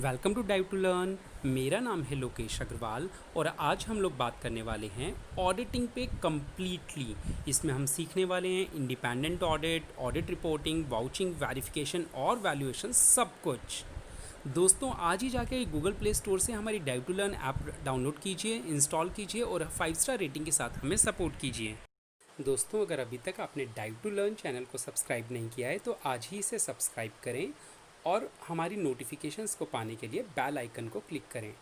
Welcome to Dive to Learn. मेरा नाम है लोकेश अग्रवाल और आज हम लोग बात करने वाले हैं ऑडिटिंग पे कम्प्लीटली। इसमें हम सीखने वाले हैं independent audit, audit reporting, vouching, verification और वैल्यूएशन, सब कुछ। दोस्तों आज ही जाके गूगल प्ले स्टोर से हमारी Dive to Learn app download कीजिए, इंस्टॉल कीजिए और 5 स्टार रेटिंग के साथ हमें सपोर्ट कीजिए। दोस्तों अगर अभी तक आपने डाइव टू लर्न चैनल को सब्सक्राइब नहीं किया है तो आज ही इसे सब्सक्राइब करें और हमारी नोटिफिकेशंस को पाने के लिए बेल आइकन को क्लिक करें।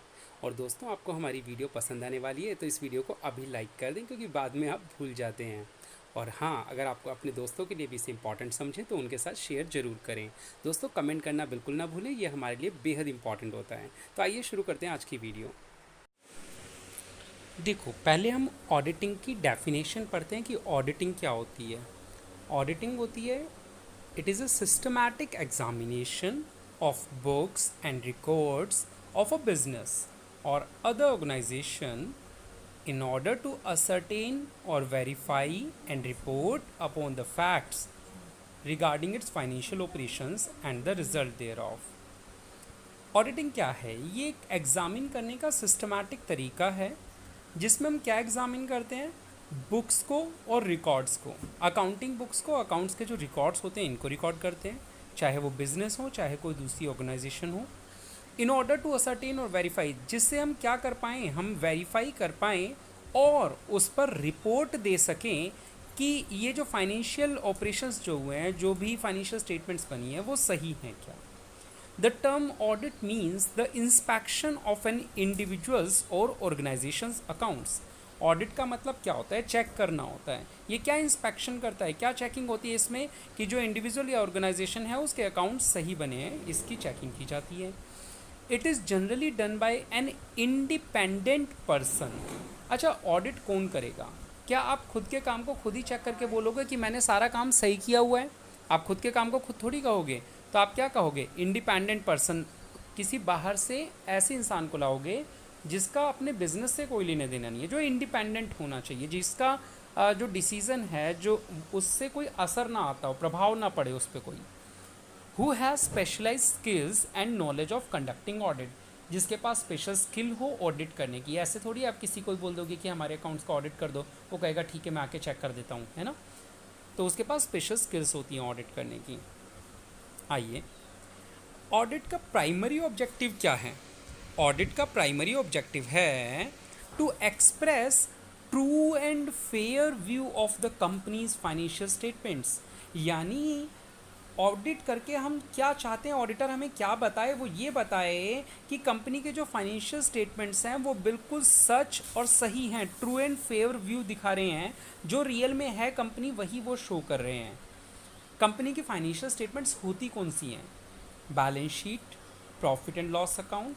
और दोस्तों आपको हमारी वीडियो पसंद आने वाली है तो इस वीडियो को अभी लाइक कर दें, क्योंकि बाद में आप भूल जाते हैं। और हाँ, अगर आपको अपने दोस्तों के लिए भी इसे इंपॉर्टेंट समझें तो उनके साथ शेयर ज़रूर करें। दोस्तों कमेंट करना बिल्कुल ना भूलें, ये हमारे लिए बेहद इंपॉर्टेंट होता है। तो आइए शुरू करते हैं आज की वीडियो। देखो पहले हम ऑडिटिंग की डेफिनेशन पढ़ते हैं कि ऑडिटिंग क्या होती है। ऑडिटिंग होती है, it is a systematic examination of books and records of a business or other organization in order to ascertain or verify and report upon the facts regarding its financial operations and the result thereof. Auditing क्या है? ये एक examine करने का systematic तरीका है जिसमें हम क्या एग्जामिन करते हैं, बुक्स को और रिकॉर्ड्स को। अकाउंटिंग बुक्स को, अकाउंट्स के जो रिकॉर्ड्स होते हैं इनको रिकॉर्ड करते हैं, चाहे वो बिजनेस हो चाहे कोई दूसरी ऑर्गेनाइजेशन हो, इन ऑर्डर टू असर्टेन और वेरीफाई, जिससे हम क्या कर पाएँ, हम वेरीफाई कर पाएँ और उस पर रिपोर्ट दे सकें कि ये जो फाइनेंशियल ऑपरेशंस जो हुए हैं, जो भी फाइनेंशियल स्टेटमेंट्स बनी है वो सही हैं क्या। The term audit means the inspection of an individual's or organization's accounts. Audit का मतलब क्या होता है? चेक करना होता है। ये क्या इंस्पेक्शन करता है, क्या चेकिंग होती है इसमें कि जो इंडिविजुअल या ऑर्गेनाइजेशन है उसके अकाउंट सही बने हैं, इसकी चेकिंग की जाती है। It is generally done by an independent person. अच्छा, ऑडिट कौन करेगा? क्या आप खुद के काम को खुद ही चेक करके बोलोगे कि मैंने सारा काम सही किया हुआ है? आप खुद के काम को खुद थोड़ी कहोगे। तो आप क्या कहोगे? इंडिपेंडेंट पर्सन, किसी बाहर से ऐसे इंसान को लाओगे जिसका अपने बिजनेस से कोई लेने देना नहीं है, जो इंडिपेंडेंट होना चाहिए, जिसका जो डिसीज़न है जो उससे कोई असर ना आता हो, प्रभाव ना पड़े उस पर कोई। Who has specialise skills and knowledge of conducting audit, जिसके पास स्पेशल स्किल हो ऑडिट करने की। ऐसे थोड़ी आप किसी को बोल दोगे कि हमारे अकाउंट्स का ऑडिट कर दो, वो कहेगा ठीक है मैं आके चेक कर देता हूँ, है ना। तो उसके पास स्पेशल स्किल्स होती हैं ऑडिट करने की। आइए, ऑडिट का प्राइमरी ऑब्जेक्टिव क्या है? ऑडिट का प्राइमरी ऑब्जेक्टिव है to express true and fair view of the company's financial statements. यानी ऑडिट करके हम क्या चाहते हैं, ऑडिटर हमें क्या बताए, वो ये बताए कि कंपनी के जो फाइनेंशियल स्टेटमेंट्स हैं वो बिल्कुल सच और सही हैं, ट्रू एंड फेयर व्यू दिखा रहे हैं, जो रियल में है कंपनी वही वो शो कर रहे हैं। कंपनी की फाइनेंशियल स्टेटमेंट्स होती कौन सी हैं? Balance sheet, profit and loss account,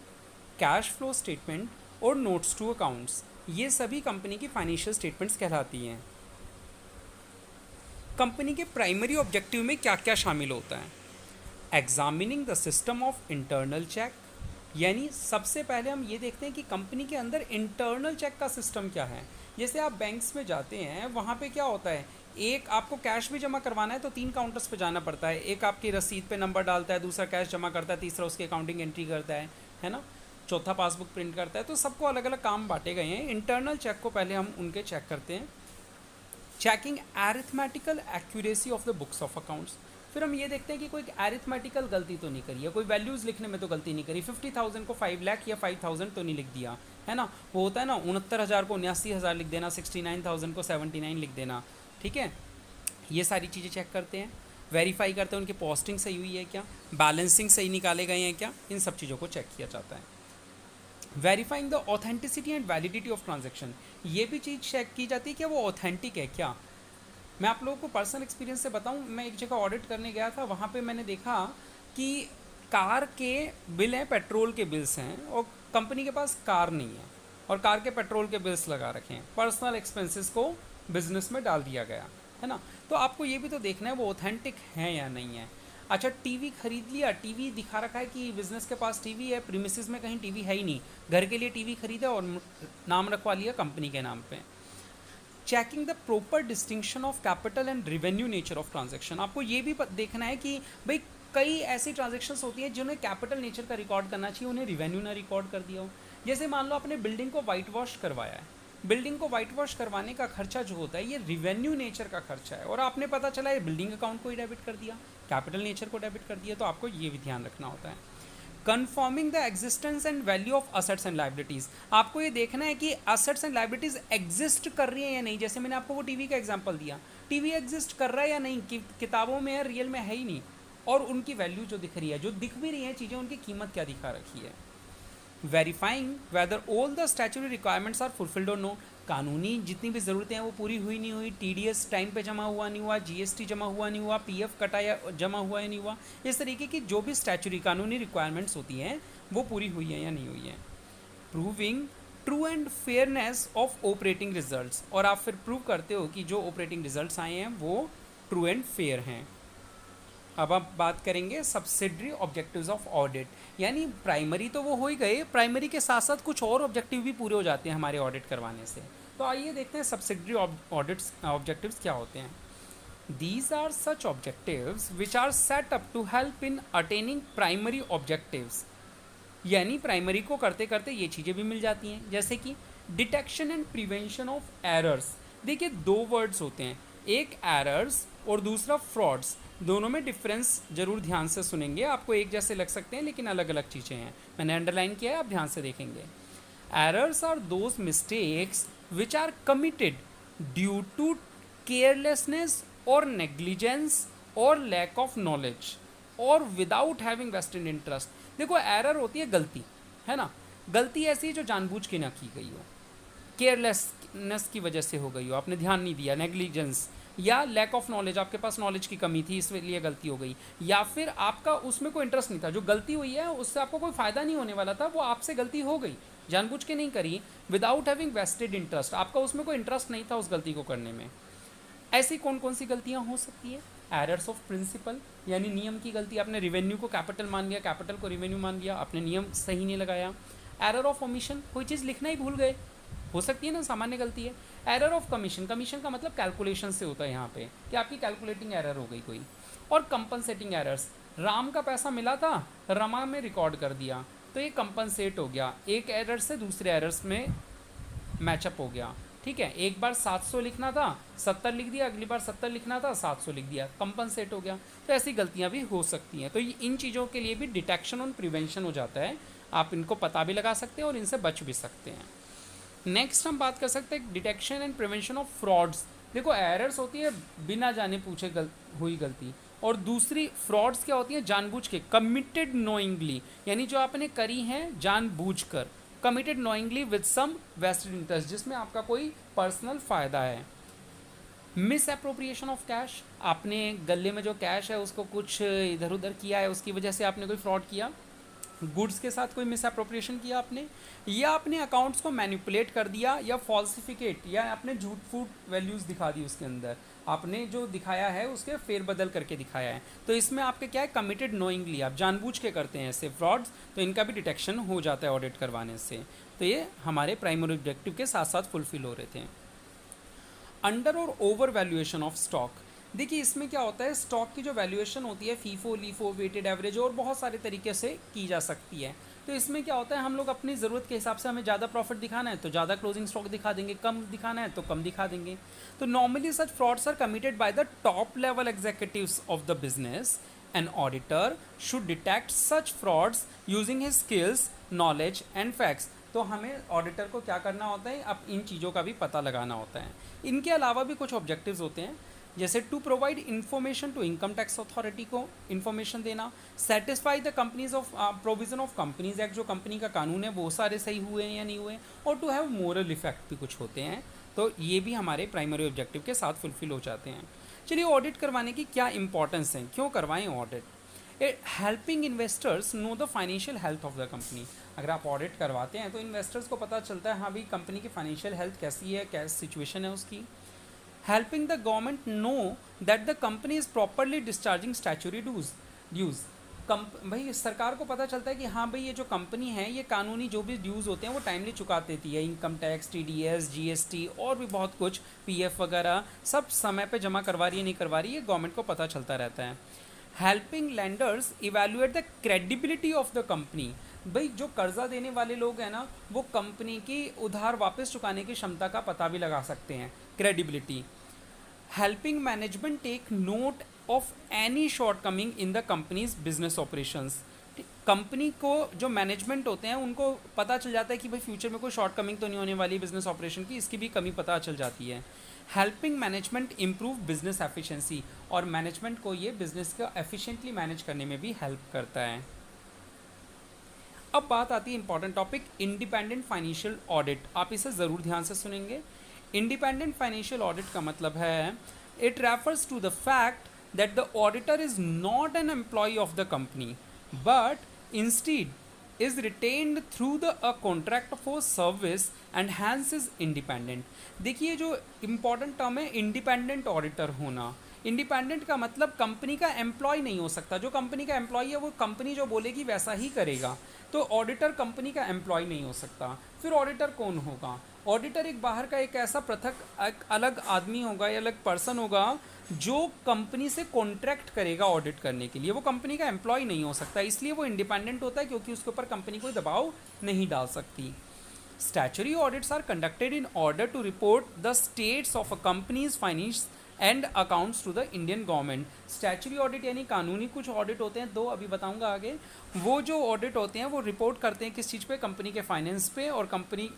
cash flow statement और नोट्स टू अकाउंट्स, ये सभी कंपनी की फाइनेंशियल स्टेटमेंट्स कहलाती हैं। कंपनी के प्राइमरी ऑब्जेक्टिव में क्या क्या शामिल होता है? Examining the system of internal check, यानी सबसे पहले हम ये देखते हैं कि कंपनी के अंदर इंटरनल चेक का सिस्टम क्या है। जैसे आप बैंक्स में जाते हैं, वहाँ पे क्या होता है, एक आपको कैश भी जमा करवाना है तो 3 काउंटर्स पे जाना पड़ता है। एक आपकी रसीद पे नंबर डालता है, दूसरा कैश जमा करता है, तीसरा उसकी अकाउंटिंग एंट्री करता है ना, चौथा पासबुक प्रिंट करता है। तो सबको अलग अलग काम बांटे गए हैं। इंटरनल चेक को पहले हम उनके चेक करते हैं। Checking arithmetical accuracy of the books of accounts, फिर हम ये देखते हैं कि कोई एरिथमेटिकल गलती तो नहीं करी है, कोई वैल्यूज़ लिखने में तो गलती नहीं करी, 50,000 को 5 लाख या 5,000 तो नहीं लिख दिया, है ना। वो होता है ना, 69,000 को 79,000 लिख देना, 69,000 को 79 लिख देना, ठीक है। ये सारी चीज़ें चेक करते हैं, वेरीफाई करते हैं उनकी पोस्टिंग सही हुई है क्या, बैलेंसिंग सही निकाले गए हैं क्या, इन सब चीज़ों को चेक किया जाता है। Verifying the authenticity and validity of transaction, ये भी चीज़ चेक की जाती है कि वो ऑथेंटिक है क्या। मैं आप लोगों को पर्सनल एक्सपीरियंस से बताऊं, मैं एक जगह ऑडिट करने गया था, वहाँ पे मैंने देखा कि कार के बिल हैं, पेट्रोल के बिल्स हैं, और कंपनी के पास कार नहीं है और कार के पेट्रोल के बिल्स लगा रखे हैं, पर्सनल एक्सपेंसेस को बिजनेस में डाल दिया गया है ना। तो आपको ये भी तो देखना है वो ऑथेंटिक है या नहीं है। अच्छा, टीवी खरीद लिया, टीवी दिखा रखा है कि बिजनेस के पास टीवी है, प्रीमिसेस में कहीं टीवी है ही नहीं, घर के लिए टीवी खरीदा और नाम रखवा लिया कंपनी के नाम पे। Checking the proper distinction of capital and revenue nature of transaction, आपको ये भी देखना है कि भाई कई ऐसी ट्रांजेक्शन्स होती हैं जिन्हें कैपिटल नेचर का रिकॉर्ड करना चाहिए, उन्हें रिवेन्यू ना रिकॉर्ड कर दिया हो। जैसे मान लो आपने बिल्डिंग को वाइट वॉश करवाया है, बिल्डिंग को वाइट वॉश करवाने का खर्चा जो होता है ये रिवेन्यू नेचर का खर्चा है, और आपने पता चला ये बिल्डिंग अकाउंट को ही डेबिट कर दिया, कैपिटल नेचर को डेबिट कर दिया, तो आपको ये भी ध्यान रखना होता है। Confirming the existence and value of assets and liabilities, आपको ये देखना है कि असेट्स एंड लाइबिलिटीज़ एग्जिस्ट कर रही है या नहीं। जैसे मैंने आपको वो टीवी का एग्जांपल दिया, टीवी एग्जिस्ट कर रहा है या नहीं, किताबों में है, रियल में है ही नहीं, और उनकी वैल्यू जो दिख रही है, जो दिख भी रही है चीज़ें, उनकी कीमत क्या दिखा रखी है। Verifying whether all the statutory requirements are fulfilled और नो, कानूनी जितनी भी ज़रूरतें हैं वो पूरी हुई नहीं हुई, टीडीएस टाइम पे जमा हुआ नहीं हुआ, जीएसटी जमा हुआ नहीं हुआ, पीएफ कटा या जमा हुआ या नहीं हुआ, इस तरीके की जो भी स्टैट्यूटरी कानूनी रिक्वायरमेंट्स होती हैं वो पूरी हुई है या नहीं हुई है। Proving true and fairness of operating results, और आप फिर प्रूव करते हो कि जो ऑपरेटिंग रिजल्ट्स आए हैं वो ट्रू एंड फेयर हैं। अब आप बात करेंगे सब्सिडरी ऑब्जेक्टिव्स ऑफ ऑडिट, यानी प्राइमरी तो वो हो ही गए, प्राइमरी के साथ साथ कुछ और ऑब्जेक्टिव भी पूरे हो जाते हैं हमारे ऑडिट करवाने से। तो आइए देखते हैं सब्सिडरी ऑडिट्स ऑब्जेक्टिव्स क्या होते हैं। These are such objectives which are set up to help in attaining primary objectives, यानी प्राइमरी को करते करते ये चीज़ें भी मिल जाती हैं, जैसे कि detection and prevention of errors. देखिए दो वर्ड्स होते हैं, एक एरर्स और दूसरा फ्रॉड्स, दोनों में डिफरेंस जरूर ड्यान से सुनेंगे, आपको एक जैसे लग सकते हैं लेकिन अलग अलग चीज़ें हैं, मैंने अंडरलाइन किया है, आप ध्यान से देखेंगे। Errors are those mistakes which are committed due to carelessness और नेग्लिजेंस और लैक ऑफ नॉलेज और विदाउट हैविंग वेस्टेड इंटरेस्ट। देखो एरर होती है गलती, है ना, गलती ऐसी है जो जानबूझ के ना की गई हो, केयरलेसनेस की वजह से हो गई हो, आपने ध्यान नहीं दिया, नेग्लिजेंस या लैक ऑफ नॉलेज, आपके पास नॉलेज की कमी थी इसलिए गलती हो गई, या फिर आपका उसमें कोई इंटरेस्ट नहीं था, जो गलती हुई है उससे आपको कोई फ़ायदा नहीं होने वाला था, वो आपसे गलती हो गई, जानबूझ के नहीं करी, विदाउट हैविंग वेस्टेड इंटरेस्ट, आपका उसमें कोई इंटरेस्ट नहीं था उस गलती को करने में। ऐसी कौन कौन सी गलतियाँ हो सकती है? एरर्स ऑफ प्रिंसिपल, यानी नियम की गलती, आपने रिवेन्यू को कैपिटल मान लिया, कैपिटल को रिवेन्यू मान लिया, आपने नियम सही नहीं लगाया। एरर ऑफ ओमिशन, कोई चीज़ लिखना ही भूल गए, हो सकती है ना, सामान्य गलती है। एरर ऑफ कमीशन, कमीशन का मतलब कैलकुलेशन से होता है यहाँ पे कि आपकी कैलकुलेटिंग एरर हो गई कोई। और कंपनसेटिंग एरर्स, राम का पैसा मिला था, रमा में रिकॉर्ड कर दिया, तो ये कंपनसेट हो गया, एक एरर से दूसरे एरर्स में मैचअप हो गया, ठीक है। एक बार 700 लिखना था 70 लिख दिया, अगली बार 70 लिखना था 700 लिख दिया, कंपनसेट हो गया। तो ऐसी गलतियाँ भी हो सकती हैं, तो इन चीज़ों के लिए भी डिटेक्शन और प्रिवेंशन हो जाता है, आप इनको पता भी लगा सकते हैं और इनसे बच भी सकते हैं। नेक्स्ट हम बात कर सकते हैं detection and prevention of frauds. देखो एरर्स होती है बिना जाने पूछे हुई गलती, और दूसरी फ्रॉड्स क्या होती है, जानबूझ के, कमिटेड नोइंगली, यानी जो आपने करी हैं जानबूझकर, committed knowingly with some vested interest, जिसमें आपका कोई पर्सनल फ़ायदा है। मिस अप्रोप्रिएशन ऑफ कैश, आपने गले में जो कैश है उसको कुछ इधर उधर किया है, उसकी वजह से आपने कोई फ्रॉड किया, गुड्स के साथ कोई मिस अप्रोप्रिएशन किया आपने, या अपने अकाउंट्स को मैनिपुलेट कर दिया, या फॉल्सिफिकेट, या आपने झूठ फूट वैल्यूज़ दिखा दी उसके अंदर, आपने जो दिखाया है उसके फेरबदल करके दिखाया है, तो इसमें आपके क्या है, कमिटेड नोइंगली, आप जानबूझ के करते हैं ऐसे फ्रॉड्स, तो इनका भी डिटेक्शन हो जाता है ऑडिट करवाने से। तो ये हमारे प्राइमरी ऑब्जेक्टिव के साथ साथ फुलफिल हो रहे थे। अंडर और ओवर वैल्यूएशन ऑफ स्टॉक, देखिए इसमें क्या होता है, स्टॉक की जो वैल्यूएशन होती है फीफो लीफो वेटेड एवरेज और बहुत सारे तरीके से की जा सकती है। तो इसमें क्या होता है, हम लोग अपनी ज़रूरत के हिसाब से, हमें ज़्यादा प्रॉफिट दिखाना है तो ज़्यादा क्लोजिंग स्टॉक दिखा देंगे, कम दिखाना है तो कम दिखा देंगे। तो normally such frauds are committed by the top level executives of the business. An auditor should detect such frauds using his skills, knowledge and facts. तो हमें ऑडिटर को क्या करना होता है, अब इन चीज़ों का भी पता लगाना होता है। इनके अलावा भी कुछ ऑब्जेक्टिव्स होते हैं, जैसे to provide information to income tax authority को इन्फॉर्मेशन देना, satisfy the companies of provision of companies act, जो कंपनी का कानून है वो सारे सही हुए हैं या नहीं हुए, और टू हैव मोरल इफेक्ट भी कुछ होते हैं। तो ये भी हमारे प्राइमरी ऑब्जेक्टिव के साथ फुलफिल हो जाते हैं। चलिए ऑडिट करवाने की क्या इंपॉर्टेंस है, क्यों करवाएं audit? Helping investors know the financial health of the company. अगर आप ऑडिट करवाते हैं तो इन्वेस्टर्स को पता चलता है हाँ भाई कंपनी की फाइनेंशियल हेल्थ कैसी है, क्या सिचुएशन है उसकी। Helping the government know that the company is properly discharging statutory dues. भाई सरकार को पता चलता है कि हाँ भाई ये जो कंपनी है ये कानूनी जो भी ड्यूज़ होते हैं वो टाइमली चुका देती है, इनकम टैक्स, टीडीएस, जीएसटी और भी बहुत कुछ, पीएफ वगैरह सब समय पे जमा करवा रही है नहीं करवा रही है, गवर्नमेंट को पता चलता रहता है। Helping lenders evaluate the credibility of the company. भाई जो कर्जा देने वाले लोग हैं ना, वो कंपनी की उधार वापस चुकाने की क्षमता का पता भी लगा सकते हैं, credibility. Helping management take note of any shortcoming in the company's business operations. Company को जो मैनेजमेंट होते हैं उनको पता चल जाता है कि भाई फ्यूचर में कोई शॉर्ट कमिंग तो नहीं होने वाली बिजनेस ऑपरेशन की, इसकी भी कमी पता चल जाती है। Helping management improve business efficiency, और मैनेजमेंट को ये बिजनेस का एफिशिएंटली मैनेज करने में भी हेल्प करता है। अब बात आती है important topic independent financial audit. आप इसे ज़रूर ध्यान से सुनेंगे। इंडिपेंडेंट फाइनेंशियल ऑडिट का मतलब है it refers to the fact that the auditor is not an employee of the company but instead is retained through the a contract for service and hence is independent. देखिए जो important term है independent auditor होना। Independent का मतलब company का employ नहीं हो सकता। जो कंपनी का एम्प्लॉय है वो कंपनी जो बोलेगी वैसा ही करेगा। तो ऑडिटर कंपनी का एम्प्लॉय नहीं हो सकता। फिर ऑडिटर कौन होगा? ऑडिटर एक बाहर का एक ऐसा पृथक एक अलग आदमी होगा या अलग पर्सन होगा जो कंपनी से कॉन्ट्रैक्ट करेगा ऑडिट करने के लिए। वो कंपनी का एम्प्लॉय नहीं हो सकता, इसलिए वो इंडिपेंडेंट होता है क्योंकि उसके ऊपर कंपनी कोई दबाव नहीं डाल सकती। Statutory audits are conducted in order to report the states of a company's finance and accounts to the Indian government. Statutory audit यानी कानूनी कुछ ऑडिट होते हैं, दो अभी बताऊंगा आगे। वो जो ऑडिट होते हैं वो रिपोर्ट करते हैं किस चीज़ पे? कंपनी के फाइनेंस पे, और कंपनी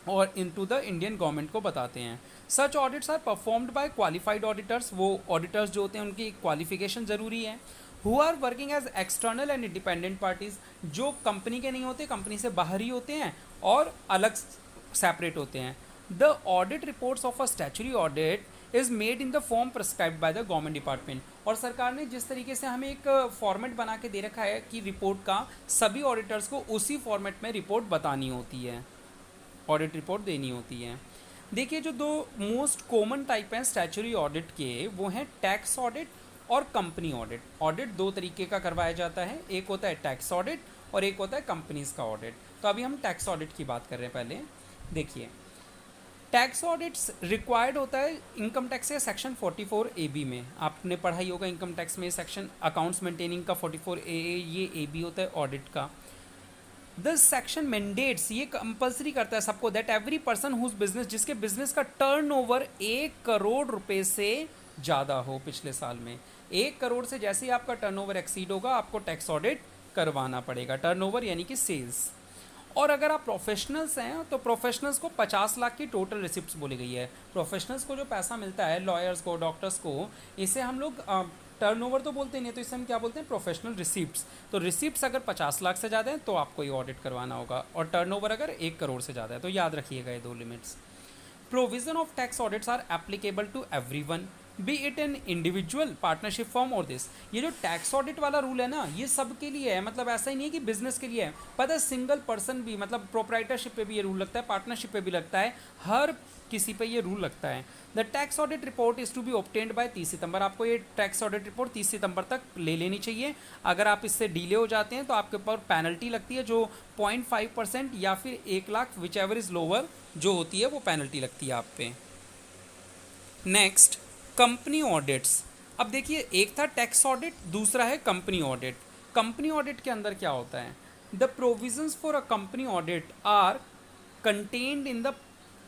और इनटू द इंडियन गवर्नमेंट को बताते हैं। Such audits are performed by qualified auditors. वो ऑडिटर्स जो होते हैं उनकी क्वालिफिकेशन ज़रूरी है। Who are working as external and independent parties, जो कंपनी के नहीं होते, कंपनी से बाहर ही होते हैं और अलग सेपरेट होते हैं। The audit reports of a statutory audit is made in the form prescribed by the government department. और सरकार ने जिस तरीके से हमें एक फॉर्मेट बना के दे रखा है कि रिपोर्ट का, सभी ऑडिटर्स को उसी फॉर्मेट में रिपोर्ट बतानी होती है, ऑडिट रिपोर्ट देनी होती है। देखिए जो दो मोस्ट कॉमन टाइप हैं स्टैचुरी ऑडिट के, वो हैं टैक्स ऑडिट और कंपनी ऑडिट। ऑडिट दो तरीके का करवाया जाता है, एक होता है टैक्स ऑडिट और एक होता है कंपनीज का ऑडिट। तो अभी हम टैक्स ऑडिट की बात कर रहे हैं। पहले देखिए टैक्स ऑडिट्स रिक्वायर्ड होता है इनकम टैक्स के सेक्शन 44AB में। आपने पढ़ा ही होगा इनकम टैक्स में सेक्शन अकाउंट्स मेंटेनिंग का 44AA, ये AB होता है ऑडिट का। दिस सेक्शन मैंडेट्स, ये कंपल्सरी करता है सबको, that every person whose business, जिसके बिजनेस का टर्नओवर 1 करोड़ रुपए से ज़्यादा हो पिछले साल में, 1 करोड़ से जैसे ही आपका टर्नओवर एक्सीड होगा आपको टैक्स ऑडिट करवाना पड़ेगा। टर्नओवर यानी कि सेल्स। और अगर आप प्रोफेशनल्स हैं तो प्रोफेशनल्स को 50 लाख की टोटल रिसिप्ट्स बोली गई है। प्रोफेशनल्स को जो पैसा मिलता है, लॉयर्स को, डॉक्टर्स को, इसे हम लोग टर्नओवर तो बोलते नहीं, तो इसे हम क्या बोलते हैं? Professional receipts. तो रिसिप्ट्स अगर 50 लाख से ज़्यादा है तो आपको ये ऑडिट करवाना होगा, और टर्नओवर अगर 1 करोड़ से ज़्यादा है। तो याद रखिएगा ये दो limits. Provision of tax audits are applicable to everyone, be it an individual, partnership form और दिस। ये जो टैक्स ऑडिट वाला रूल है ना, ये सबके लिए है। मतलब ऐसा ही नहीं है कि बिजनेस के लिए है, पता है सिंगल पर्सन भी, मतलब प्रोप्राइटरशिप पे भी ये रूल लगता है, पार्टनरशिप पे भी लगता है, हर किसी पे ये रूल लगता है। The tax audit report is to be obtained by 30 September. आपको ये टैक्स ऑडिट रिपोर्ट 30 सितंबर तक ले लेनी चाहिए। अगर आप इससे डिले हो जाते हैं तो आपके ऊपर पेनल्टी लगती है, जो 0.5% या फिर 1 lakh, which ever is lower जो होती है, वो पेनल्टी लगती है आप पे। Next company audits. अब देखिए एक था टैक्स ऑडिट, दूसरा है कंपनी ऑडिट। कंपनी ऑडिट के अंदर क्या होता है? The provisions for a company audit are contained in the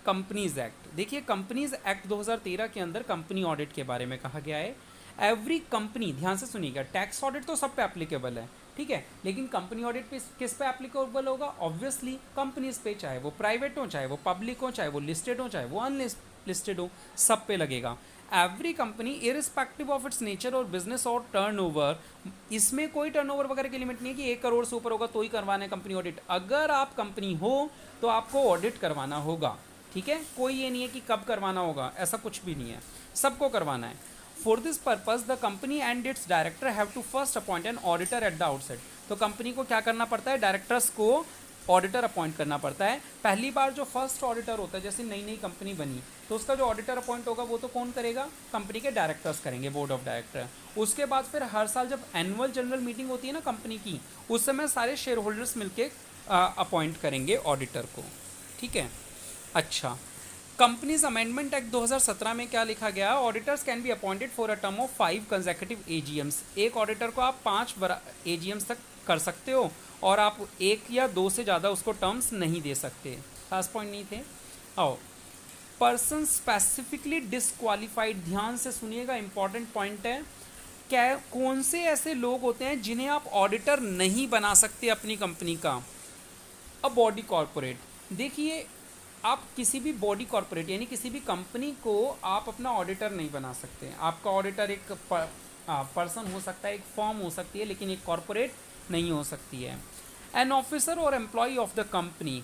companies act. देखिए कंपनीज एक्ट 2013 के अंदर कंपनी ऑडिट के बारे में कहा गया है। एवरी कंपनी, ध्यान से सुनिएगा, टैक्स ऑडिट तो सब पे एप्लीकेबल है, ठीक है, लेकिन कंपनी ऑडिट पे किस पे एप्लीकेबल होगा? ऑब्वियसली कंपनीज पे, चाहे वो प्राइवेट हो, चाहे वो पब्लिक हो, चाहे वो लिस्टेड हो, चाहे वो अनलिस्टेड हो, सब पे लगेगा। Every company irrespective of its nature और बिजनेस और टर्नओवर, इसमें कोई टर्नओवर वगैरह की लिमिट नहीं है कि 1 करोड़ से ऊपर होगा तो ही करवाना है कंपनी ऑडिट। अगर आप कंपनी हो तो आपको ऑडिट करवाना होगा, ठीक है। कोई ये नहीं है कि कब करवाना होगा, ऐसा कुछ भी नहीं है, सबको करवाना है। For this purpose the company and its director have to first appoint an auditor at the outset. तो कंपनी को क्या करना पड़ता है? डायरेक्टर्स को ऑडिटर अपॉइंट करना पड़ता है। पहली बार जो फर्स्ट ऑडिटर होता है, जैसे नई नई कंपनी बनी, तो उसका जो ऑडिटर अपॉइंट होगा वो तो कौन करेगा? कंपनी के डायरेक्टर्स करेंगे, बोर्ड ऑफ डायरेक्टर। उसके बाद फिर हर साल जब एनुअल जनरल मीटिंग होती है ना कंपनी की, उस समय सारे शेयर होल्डर्स मिलके अपॉइंट करेंगे ऑडिटर को, ठीक है। अच्छा, कंपनीज अमेंडमेंट एक्ट 2017 में क्या लिखा गया, auditors can be appointed for a term of 5 consecutive AGMs. एक ऑडिटर को आप 5 एजीएम्स तक कर सकते हो और आप एक या दो से ज़्यादा उसको टर्म्स नहीं दे सकते। खास पॉइंट नहीं थे। आओ, पर्सन स्पेसिफिकली डिसक्वालिफाइड, ध्यान से सुनिएगा, इंपॉर्टेंट पॉइंट है। क्या कौन से ऐसे लोग होते हैं जिन्हें आप ऑडिटर नहीं बना सकते अपनी कंपनी का? A body corporate. देखिए, आप किसी भी बॉडी कॉरपोरेट यानी किसी भी कंपनी को आप अपना ऑडिटर नहीं बना सकते। आपका ऑडिटर एक पर्सन हो सकता है, एक फर्म हो सकती है, लेकिन एक कॉरपोरेट नहीं हो सकती है। एन ऑफिसर और एम्प्लॉय ऑफ द कंपनी,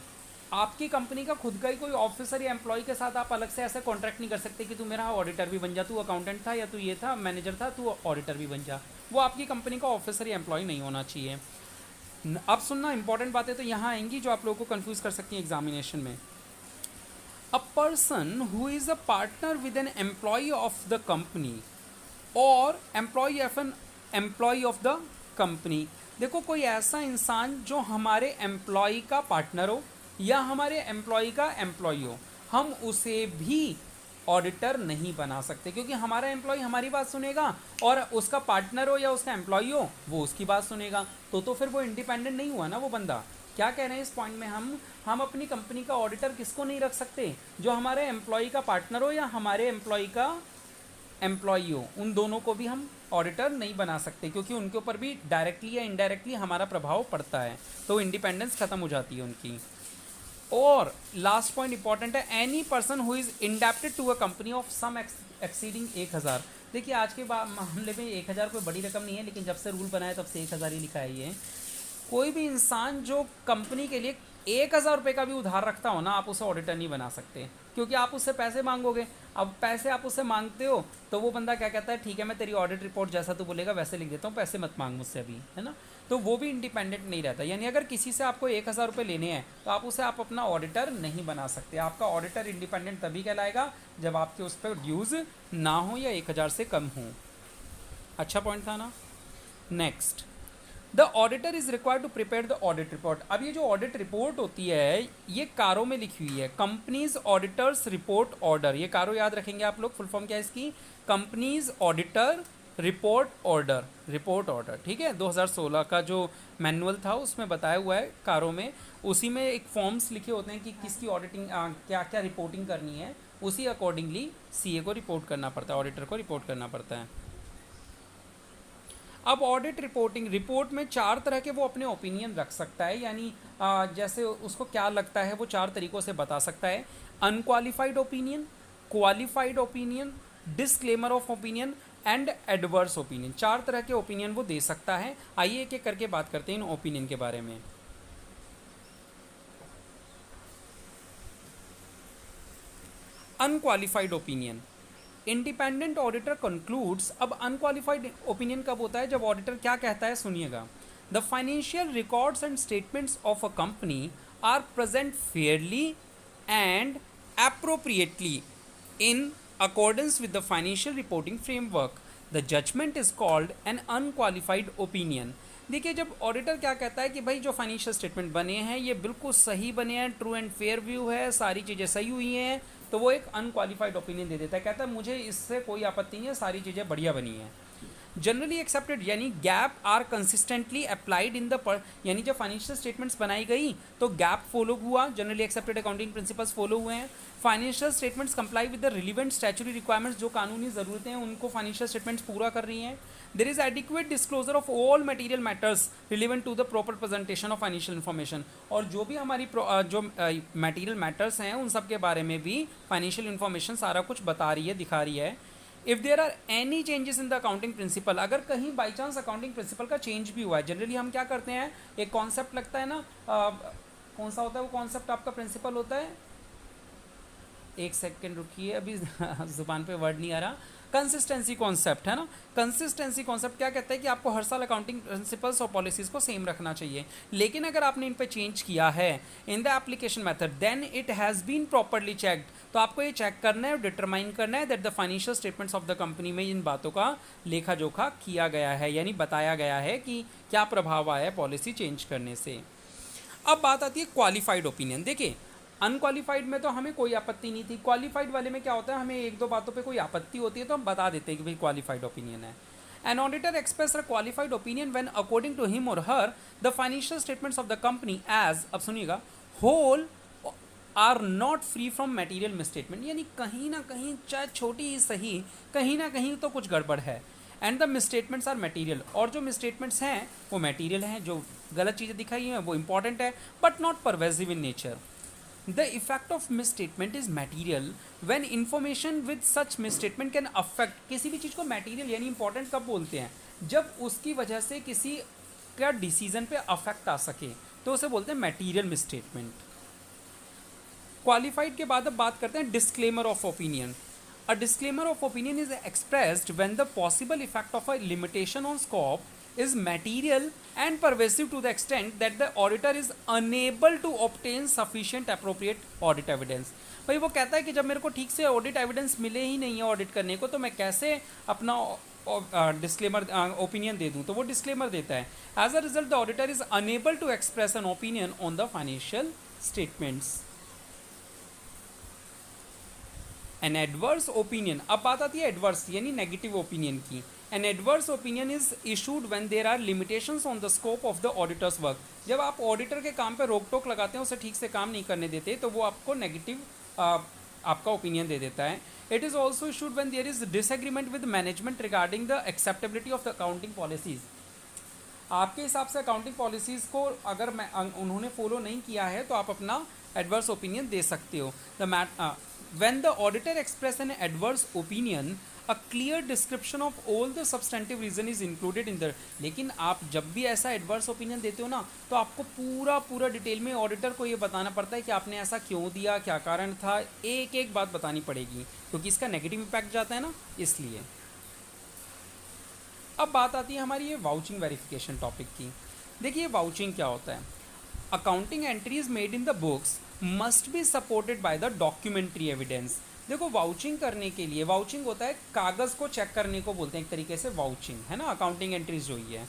आपकी कंपनी का खुद का ही कोई ऑफिसर या एम्प्लॉय के साथ आप अलग से ऐसे कॉन्ट्रैक्ट नहीं कर सकते कि तू मेरा ऑडिटर भी बन जा, तू अकाउंटेंट था या तू ये था मैनेजर था, तू ऑडिटर भी बन जा। वो आपकी कंपनी का ऑफिसर या एम्प्लॉय नहीं होना चाहिए। अब सुनना, इंपॉर्टेंट बातें तो यहाँ आएंगी जो आप लोगों को कंफ्यूज कर सकती हैं एग्जामिनेशन में। A person who is a partner with an employee of the company और employee of an employee of the company. देखो, कोई ऐसा इंसान जो हमारे एम्प्लॉय का पार्टनर हो या हमारे एम्प्लॉय का एम्प्लॉय हो, हम उसे भी ऑडिटर नहीं बना सकते, क्योंकि हमारा एम्प्लॉय हमारी बात सुनेगा और उसका पार्टनर हो या उसका एम्प्लॉय हो वो उसकी बात सुनेगा। तो फिर वो इंडिपेंडेंट नहीं हुआ ना वो बंदा। क्या कह रहे हैं इस पॉइंट में, हम अपनी कंपनी का ऑडिटर किसको नहीं रख सकते? जो हमारे एम्प्लॉय का पार्टनर हो या हमारे एम्प्लॉय का एम्प्लॉई हो, उन दोनों को भी हम ऑडिटर नहीं बना सकते, क्योंकि उनके ऊपर भी डायरेक्टली या इनडायरेक्टली हमारा प्रभाव पड़ता है, तो इंडिपेंडेंस खत्म हो जाती है उनकी। और लास्ट पॉइंट इंपॉर्टेंट है, any person who is indebted to a company of sum exceeding 1000। देखिए, आज के मामले में 1000 कोई बड़ी रकम नहीं है, लेकिन जब से रूल बनाया तब से 1000 ही लिखा है। ये कोई भी इंसान जो कंपनी के लिए 1000 रुपये का भी उधार रखता हो ना, आप उसे ऑडिटर नहीं बना सकते, क्योंकि आप उससे पैसे मांगोगे। अब पैसे आप उससे मांगते हो तो वो बंदा क्या कहता है, ठीक है मैं तेरी ऑडिट रिपोर्ट जैसा तू बोलेगा वैसे लिख देता हूँ, पैसे मत मांग मुझसे अभी, है ना। तो वो भी इंडिपेंडेंट नहीं रहता। यानी अगर किसी से आपको 1000 रुपये लेने हैं तो आप उसे आप अपना ऑडिटर नहीं बना सकते। आपका ऑडिटर इंडिपेंडेंट तभी कहलाएगा जब आपके उस पर ड्यूज़ ना हो या 1000 से कम हो। अच्छा पॉइंट था ना। Next, the auditor is required to prepare the audit report. अब ये जो ऑडिट रिपोर्ट होती है ये कारो में लिखी हुई है, कंपनीज ऑडिटर्स रिपोर्ट ऑर्डर। ये कारो याद रखेंगे आप लोग, फुल फॉर्म क्या है इसकी, companies auditor report order, report order, ठीक है। 2016 का जो मैनुअल था उसमें बताया हुआ है कारो में, उसी में एक फॉर्म्स लिखे होते हैं कि किसकी ऑडिटिंग क्या क्या रिपोर्टिंग करनी है, उसी अकॉर्डिंगली सीए को रिपोर्ट करना पड़ता है, ऑडिटर को रिपोर्ट करना पड़ता है। अब ऑडिट रिपोर्टिंग रिपोर्ट में 4 तरह के वो अपने ओपिनियन रख सकता है, यानी जैसे उसको क्या लगता है वो 4 तरीक़ों से बता सकता है। Unqualified opinion, qualified opinion, disclaimer of opinion and adverse opinion. 4 तरह के ओपिनियन वो दे सकता है। आइए एक एक करके बात करते हैं इन ओपिनियन के बारे में। Unqualified opinion, independent auditor concludes. अब अनक्वालिफाइड ओपिनियन कब होता है, जब ऑडिटर क्या कहता है, सुनिएगा। The financial records and statements of a company are present fairly and appropriately in accordance with the financial reporting framework. The judgment is called an unqualified opinion. देखिए, जब ऑडिटर क्या कहता है कि भाई जो फाइनेंशियल स्टेटमेंट बने हैं ये बिल्कुल सही बने हैं, ट्रू एंड फेयर व्यू है, सारी चीज़ें सही हुई हैं, तो वो एक अनक्वालिफाइड ओपिनियन दे देता है। कहता है मुझे इससे कोई आपत्ति नहीं है, सारी चीज़ें बढ़िया बनी हैं। जनरली एक्सेप्टेड यानी GAAP are consistently applied in the यानी जब फाइनेंशियल स्टेटमेंट्स बनाई गई तो गैप फॉलो हुआ, generally accepted accounting principles follow हुए हैं। Financial statements comply with the relevant statutory requirements, जो कानूनी ज़रूरतें हैं उनको फाइनेंशियल स्टेटमेंट्स पूरा कर रही हैं। There is adequate disclosure of all material matters relevant to the proper presentation of financial information. और जो भी हमारी जो मटेरियल मैटर्स हैं उन सब के बारे में भी फाइनेंशियल इन्फॉर्मेशन सारा कुछ बता रही है, दिखा रही है। If there are any changes in the accounting principle, अगर कहीं बाई चांस अकाउंटिंग प्रिंसिपल का चेंज भी हुआ है, जनरली हम क्या करते हैं, एक कॉन्सेप्ट लगता है ना, कौन सा होता है वो कॉन्सेप्ट आपका प्रिंसिपल होता है, एक सेकेंड रुकिए अभी जुबान पे वर्ड नहीं आ रहा, कंसिस्टेंसी कॉन्सेप्ट है ना। कंसिस्टेंसी कॉन्सेप्ट क्या कहता है कि आपको हर साल अकाउंटिंग प्रिंसिपल्स और पॉलिसीज़ को सेम रखना चाहिए, लेकिन अगर आपने इन पे चेंज किया है in the application method then it has been properly checked, तो आपको ये चेक करना है और डिटरमाइन करना है that the financial statements of the company में इन बातों का लेखा जोखा किया गया है, यानी बताया गया है कि क्या प्रभाव आया है पॉलिसी चेंज करने से। अब बात आती है क्वालिफाइड ओपिनियन। देखिए, अनक्वालिफाइड में तो हमें कोई आपत्ति नहीं थी, क्वालिफाइड वाले में क्या होता है, हमें एक दो बातों पे कोई आपत्ति होती है तो हम बता देते हैं कि भाई क्वालिफाइड ओपिनियन है. An auditor expressed a qualified opinion when, according to him or her, the financial statements of the company as, अब सुनिएगा, whole are not free from material misstatement, यानी कहीं ना कहीं चाहे छोटी ही सही, कहीं ना कहीं तो कुछ गड़बड़ है. And the misstatements are material, और जो मिसस्टेटमेंट्स हैं वो मटेरियल हैं, जो गलत चीज़ें दिखाई हैं वो इंपॉर्टेंट है but not pervasive in nature. The effect of misstatement is material when information with such misstatement can affect, किसी भी चीज़ को मटेरियल यानी इंपॉर्टेंट कब बोलते हैं, जब उसकी वजह से किसी का डिसीजन पे अफेक्ट आ सके तो उसे बोलते हैं मटेरियल मिसस्टेटमेंट. क्वालिफाइड के बाद अब बात करते हैं disclaimer of opinion. A disclaimer of opinion is expressed when the possible effect of a limitation on scope is material and pervasive to the extent that the auditor is unable to obtain sufficient appropriate audit evidence. भाई वो कहता है कि जब मेरे को ठीक से ऑडिट एविडेंस मिले ही नहीं है ऑडिट करने को, तो मैं कैसे अपना डिस्क्लेमर ओपिनियन दे दूं, तो वो डिस्क्लेमर देता है. As a result the auditor is unable to express an opinion on the financial statements. An adverse opinion, अब बात आती है एडवर्स यानी नेगेटिव ओपिनियन की. An adverse opinion is issued when there are limitations on the scope of the auditor's work. जब आप auditor के काम पे रोक टोक लगाते हैं, उसे ठीक से काम नहीं करने देते, तो वो आपको नेगेटिव आपका ओपिनियन दे देता है. It is also issued when there is disagreement with management regarding the acceptability of the accounting policies. आपके हिसाब से अकाउंटिंग पॉलिसीज़ को अगर उन्होंने फॉलो नहीं किया है तो आप अपना एडवर्स ओपिनियन दे सकते हो. When the auditor express an adverse opinion, a clear description of all the substantive reason is included in the. लेकिन आप जब भी ऐसा एडवर्स ओपिनियन देते हो ना, तो आपको पूरा डिटेल में ऑडिटर को ये बताना पड़ता है कि आपने ऐसा क्यों दिया, क्या कारण था, एक एक बात बतानी पड़ेगी, क्योंकि इसका नेगेटिव इम्पैक्ट जाता है ना, इसलिए. अब बात आती है हमारी ये वाउचिंग वेरिफिकेशन टॉपिक की. देखिए वाउचिंग क्या होता है. Accounting entries made in the books must be supported by the documentary evidence. देखो वाउचिंग करने के लिए, वाउचिंग होता है कागज़ को चेक करने को बोलते हैं एक तरीके से वाउचिंग, है ना. अकाउंटिंग एंट्रीज जो हुई है,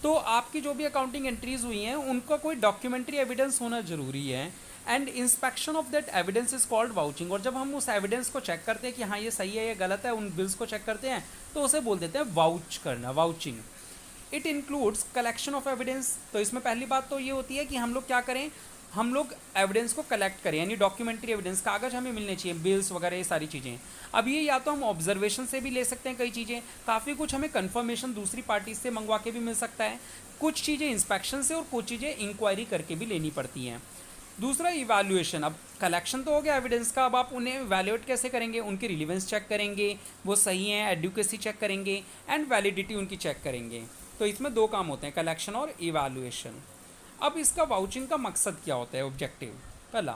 तो आपकी जो भी अकाउंटिंग एंट्रीज हुई हैं उनका कोई डॉक्यूमेंट्री एविडेंस होना ज़रूरी है. And inspection of that evidence is called vouching. और जब हम उस एविडेंस को चेक करते हैं कि हाँ ये सही है ये गलत है, उन बिल्स को चेक करते हैं, तो उसे बोल देते हैं वाउच करना, vouching. It includes collection of evidence. तो इसमें पहली बात तो ये होती है कि हम लोग क्या करें, हम लोग एविडेंस को कलेक्ट करें, यानी डॉक्यूमेंट्री एविडेंस, कागज हमें मिलने चाहिए, बिल्स वगैरह ये सारी चीज़ें. अब ये या तो हम ऑब्जर्वेशन से भी ले सकते हैं कई चीज़ें, काफ़ी कुछ हमें कंफर्मेशन दूसरी पार्टी से मंगवा के भी मिल सकता है, कुछ चीज़ें इंस्पेक्शन से और कुछ चीज़ें इंक्वायरी करके भी लेनी पड़ती हैं. दूसरा इवैल्यूएशन. अब कलेक्शन तो हो गया एविडेंस का, अब आप उन्हें वैल्यूएट कैसे करेंगे, उनकी रिलीवेंस चेक करेंगे, वो सही हैं, एडुकेसी चेक करेंगे, एंड वैलिडिटी उनकी चेक करेंगे. तो इसमें दो काम होते हैं, कलेक्शन और इवैल्यूएशन. अब इसका वाउचिंग का मकसद क्या होता है, ऑब्जेक्टिव. पहला,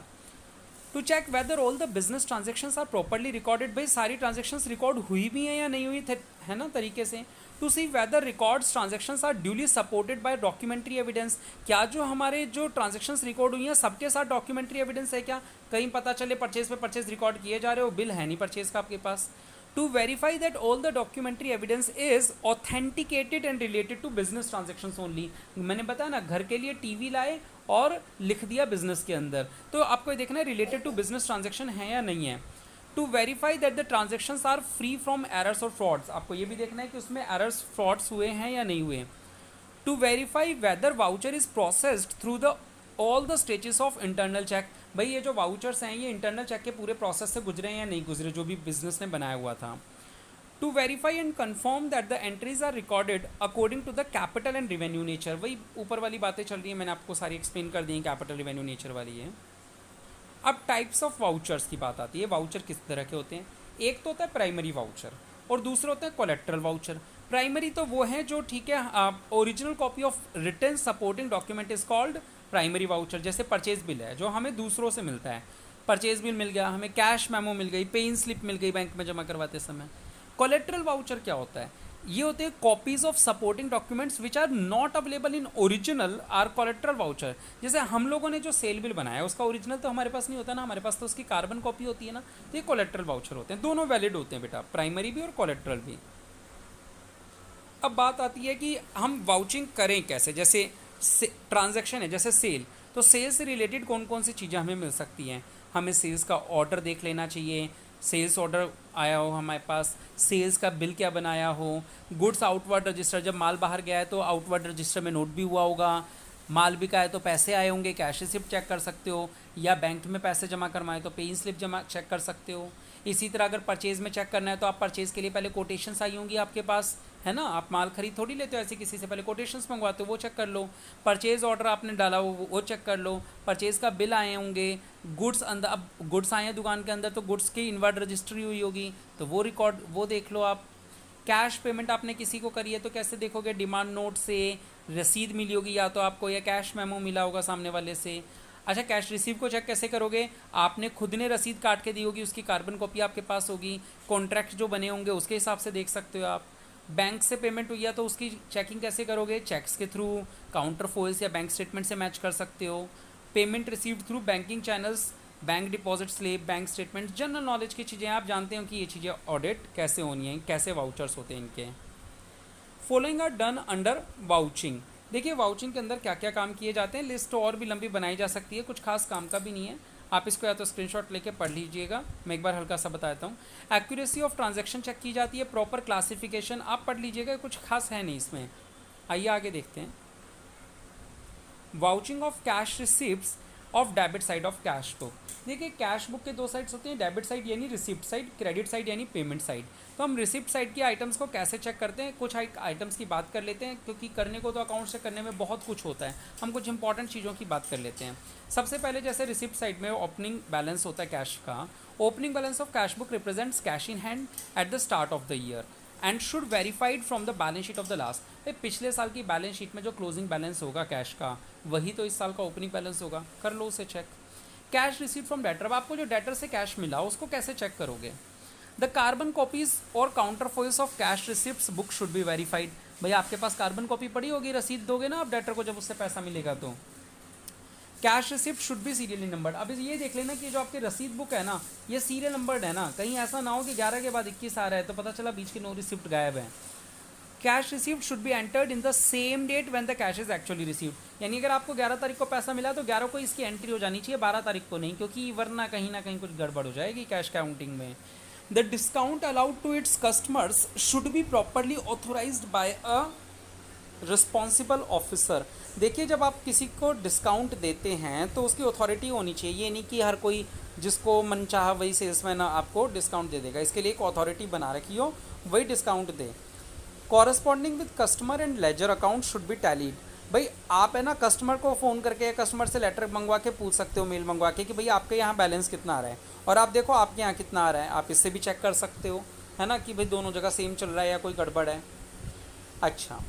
to check whether all the business transactions are properly recorded. भाई सारी ट्रांजेक्शन्स रिकॉर्ड हुई भी हैं या नहीं हुई है ना तरीके से. To see whether records transactions are duly supported by documentary evidence. क्या जो हमारे जो ट्रांजेक्शन्स रिकॉर्ड हुई हैं सबके साथ डॉक्यूमेंट्री एविडेंस है क्या. कहीं पता चले परचेज पे परचेज रिकॉर्ड किए जा रहे हो, बिल है नहीं परचेज का आपके पास. To verify that all the documentary evidence is authenticated and related to business transactions only. मैंने बताया ना, घर के लिए टीवी लाए और लिख दिया बिजनेस के अंदर, तो आपको देखना है रिलेटेड टू बिजनेस ट्रांजेक्शन है या नहीं है. To verify that the transactions are free from errors और फ्रॉड्स. आपको ये भी देखना है कि उसमें एरर्स फ्रॉड्स हुए हैं या नहीं हुए. To verify whether voucher is processed through the all the stages of internal check. भाई ये जो वाउचर्स हैं ये इंटरनल चेक के पूरे प्रोसेस से गुजरे हैं या नहीं गुजरे, जो भी बिजनेस ने बनाया हुआ था. To verify and confirm that the entries are recorded according to the capital and revenue nature. वही ऊपर वाली बातें चल रही हैं, मैंने आपको सारी एक्सप्लेन कर दी हैं, कैपिटल रेवेन्यू नेचर वाली है. अब टाइप्स ऑफ वाउचर्स की बात आती है. वाउचर किस तरह के होते हैं. एक तो होता है प्राइमरी वाउचर और दूसरा होता है कोलेट्रल वाउचर. प्राइमरी तो वो है जो ठीक है original copy of written supporting document is called primary voucher. जैसे परचेज बिल है जो हमें दूसरों से मिलता है, परचेज बिल मिल गया, हमें कैश मेमो मिल गई, पेइन स्लिप मिल गई बैंक में जमा करवाते समय. कोलेट्रल वाउचर क्या होता है, ये होते हैं copies of supporting documents which are not available in original are collateral voucher. जैसे हम लोगों ने जो सेल बिल बनाया उसका ओरिजिनल तो हमारे पास नहीं होता ना, हमारे पास तो उसकी कार्बन कॉपी होती है ना, तो ये कोलेट्रल वाउचर होते हैं. दोनों वैलिड होते हैं बेटा, प्राइमरी भी और कोलेट्रल भी. अब बात आती है कि हम वाउचिंग करें कैसे. जैसे ट्रांजैक्शन है, जैसे सेल, तो सेल्स से रिलेटेड कौन कौन सी चीज़ें हमें मिल सकती हैं? हमें सेल्स का ऑर्डर देख लेना चाहिए, सेल्स ऑर्डर आया हो हमारे पास, सेल्स का बिल क्या बनाया हो, गुड्स आउटवर्ड रजिस्टर, जब माल बाहर गया है तो आउटवर्ड रजिस्टर में नोट भी हुआ होगा, माल बिका है तो पैसे आए होंगे, कैश रिसिप्ट चेक कर सकते हो, या बैंक में पैसे जमा करवाएं तो पे स्लिप जमा चेक कर सकते हो। इसी तरह अगर परचेज़ में चेक करना है तो आप परचेज़ के लिए पहले कोटेशंस आई होंगी आपके पास, है ना, आप माल खरीद थोड़ी लेते हो ऐसे किसी से, पहले कोटेशंस मंगवाते हो, वो चेक कर लो। परचेज़ ऑर्डर आपने डाला वो चेक कर लो। परचेज़ का बिल आए होंगे, गुड्स अंदर, अब गुड्स आए हैं दुकान के अंदर तो गुड्स की इनवर्ड रजिस्ट्री हुई होगी तो वो रिकॉर्ड वो देख लो आप। कैश पेमेंट आपने किसी को करी है तो कैसे देखोगे? डिमांड नोट से, रसीद मिली होगी या तो आपको, या कैश मेमो मिला होगा सामने वाले से। अच्छा, कैश रिसीव को चेक कैसे करोगे? आपने खुद ने रसीद काट के दी होगी, उसकी कार्बन कॉपी आपके पास होगी, कॉन्ट्रैक्ट जो बने होंगे उसके हिसाब से देख सकते हो आप। बैंक से पेमेंट हुई है तो उसकी चेकिंग कैसे करोगे? चेक्स के थ्रू, काउंटर फॉइल्स या बैंक स्टेटमेंट से मैच कर सकते हो। Payment received through banking channels, bank deposit slip, bank statement, general knowledge की चीज़ें आप जानते हो कि ये चीज़ें ऑडिट कैसे होनी है, कैसे वाउचर्स होते हैं इनके। Following are done under vouching. देखिए वाउचिंग के अंदर क्या क्या काम किए जाते हैं, लिस्ट और भी लंबी बनाई जा सकती है, कुछ खास काम का भी नहीं है, आप इसको या तो स्क्रीनशॉट लेके पढ़ लीजिएगा। मैं एक बार हल्का सा बताता हूँ। एक्यूरेसी ऑफ ट्रांजैक्शन चेक की जाती है, प्रॉपर क्लासिफिकेशन आप पढ़ लीजिएगा, कुछ खास है नहीं इसमें। आइए आगे देखते हैं। Vouching of cash receipts of debit side of cash book. देखिए कैश बुक के दो साइड्स होते हैं, डेबिट साइड यानी रिसिप्ट साइड, क्रेडिट साइड यानी पेमेंट साइड। तो हम रिसिप्ट साइड के आइटम्स को कैसे चेक करते हैं, कुछ आइटम्स की बात कर लेते हैं, क्योंकि करने को तो अकाउंट से करने में बहुत कुछ होता है, हम कुछ इंपॉर्टेंट चीज़ों की बात कर लेते हैं। सबसे पहले जैसे रिसिप्ट साइड में ओपनिंग बैलेंस होता है कैश का। Opening balance of cash book represents cash in hand at the start of the year and should verified from the balance sheet of the last. पिछले साल की बैलेंस शीट में जो closing balance होगा cash का, वही तो इस साल का ओपनिंग बैलेंस होगा, कर लो उसे check. Cash receive from debtor, अब आपको जो डेटर से कैश मिला उसको कैसे चेक करोगे? द कार्बन कॉपीज और counter foils of cash receipt book should be verified. भाई आपके पास कार्बन कॉपी पड़ी होगी, रसीद दोगे ना आप डेटर को जब उससे पैसा मिलेगा तो। Cash receipt should B serially numbered. अब ये देख लेना कि जो आपकी रसीद बुक है ना ये सीरियल नंबर्ड है ना, कहीं ऐसा ना हो कि 11 के बाद 21 आ रहा है तो पता चला बीच की नो रिसिप्ट गायब है। Cash received should be entered in the same date when the cash is actually received. यानी अगर आपको 11 तारीख को पैसा मिला तो 11 को इसकी एंट्री हो जानी चाहिए, 12 तारीख को नहीं, क्योंकि वरना कहीं ना कहीं कुछ गड़बड़ हो जाएगी कैश काउंटिंग में। The discount allowed to its customers should be properly authorised by a responsible officer. देखिए जब आप किसी को डिस्काउंट देते हैं तो उसकी अथॉरिटी होनी चाहिए, ये नहीं कि हर कोई जिसको मन चाहा वही सेल्समैन आपको डिस्काउंट दे देगा, इसके लिए एक अथॉरिटी बना रखी हो वही discount they. Corresponding with customer and ledger account should B tallied. भाई आप है ना कस्टमर को फ़ोन करके या कस्टमर से लेटर मंगवा के पूछ सकते हो, मेल मंगवा के कि भाई आपके यहाँ बैलेंस कितना आ रहा है, और आप देखो आपके यहाँ कितना आ रहा है, आप इससे भी चेक कर सकते हो, है ना, कि भाई दोनों जगह सेम चल रहा है या कोई गड़बड़ है। अच्छा,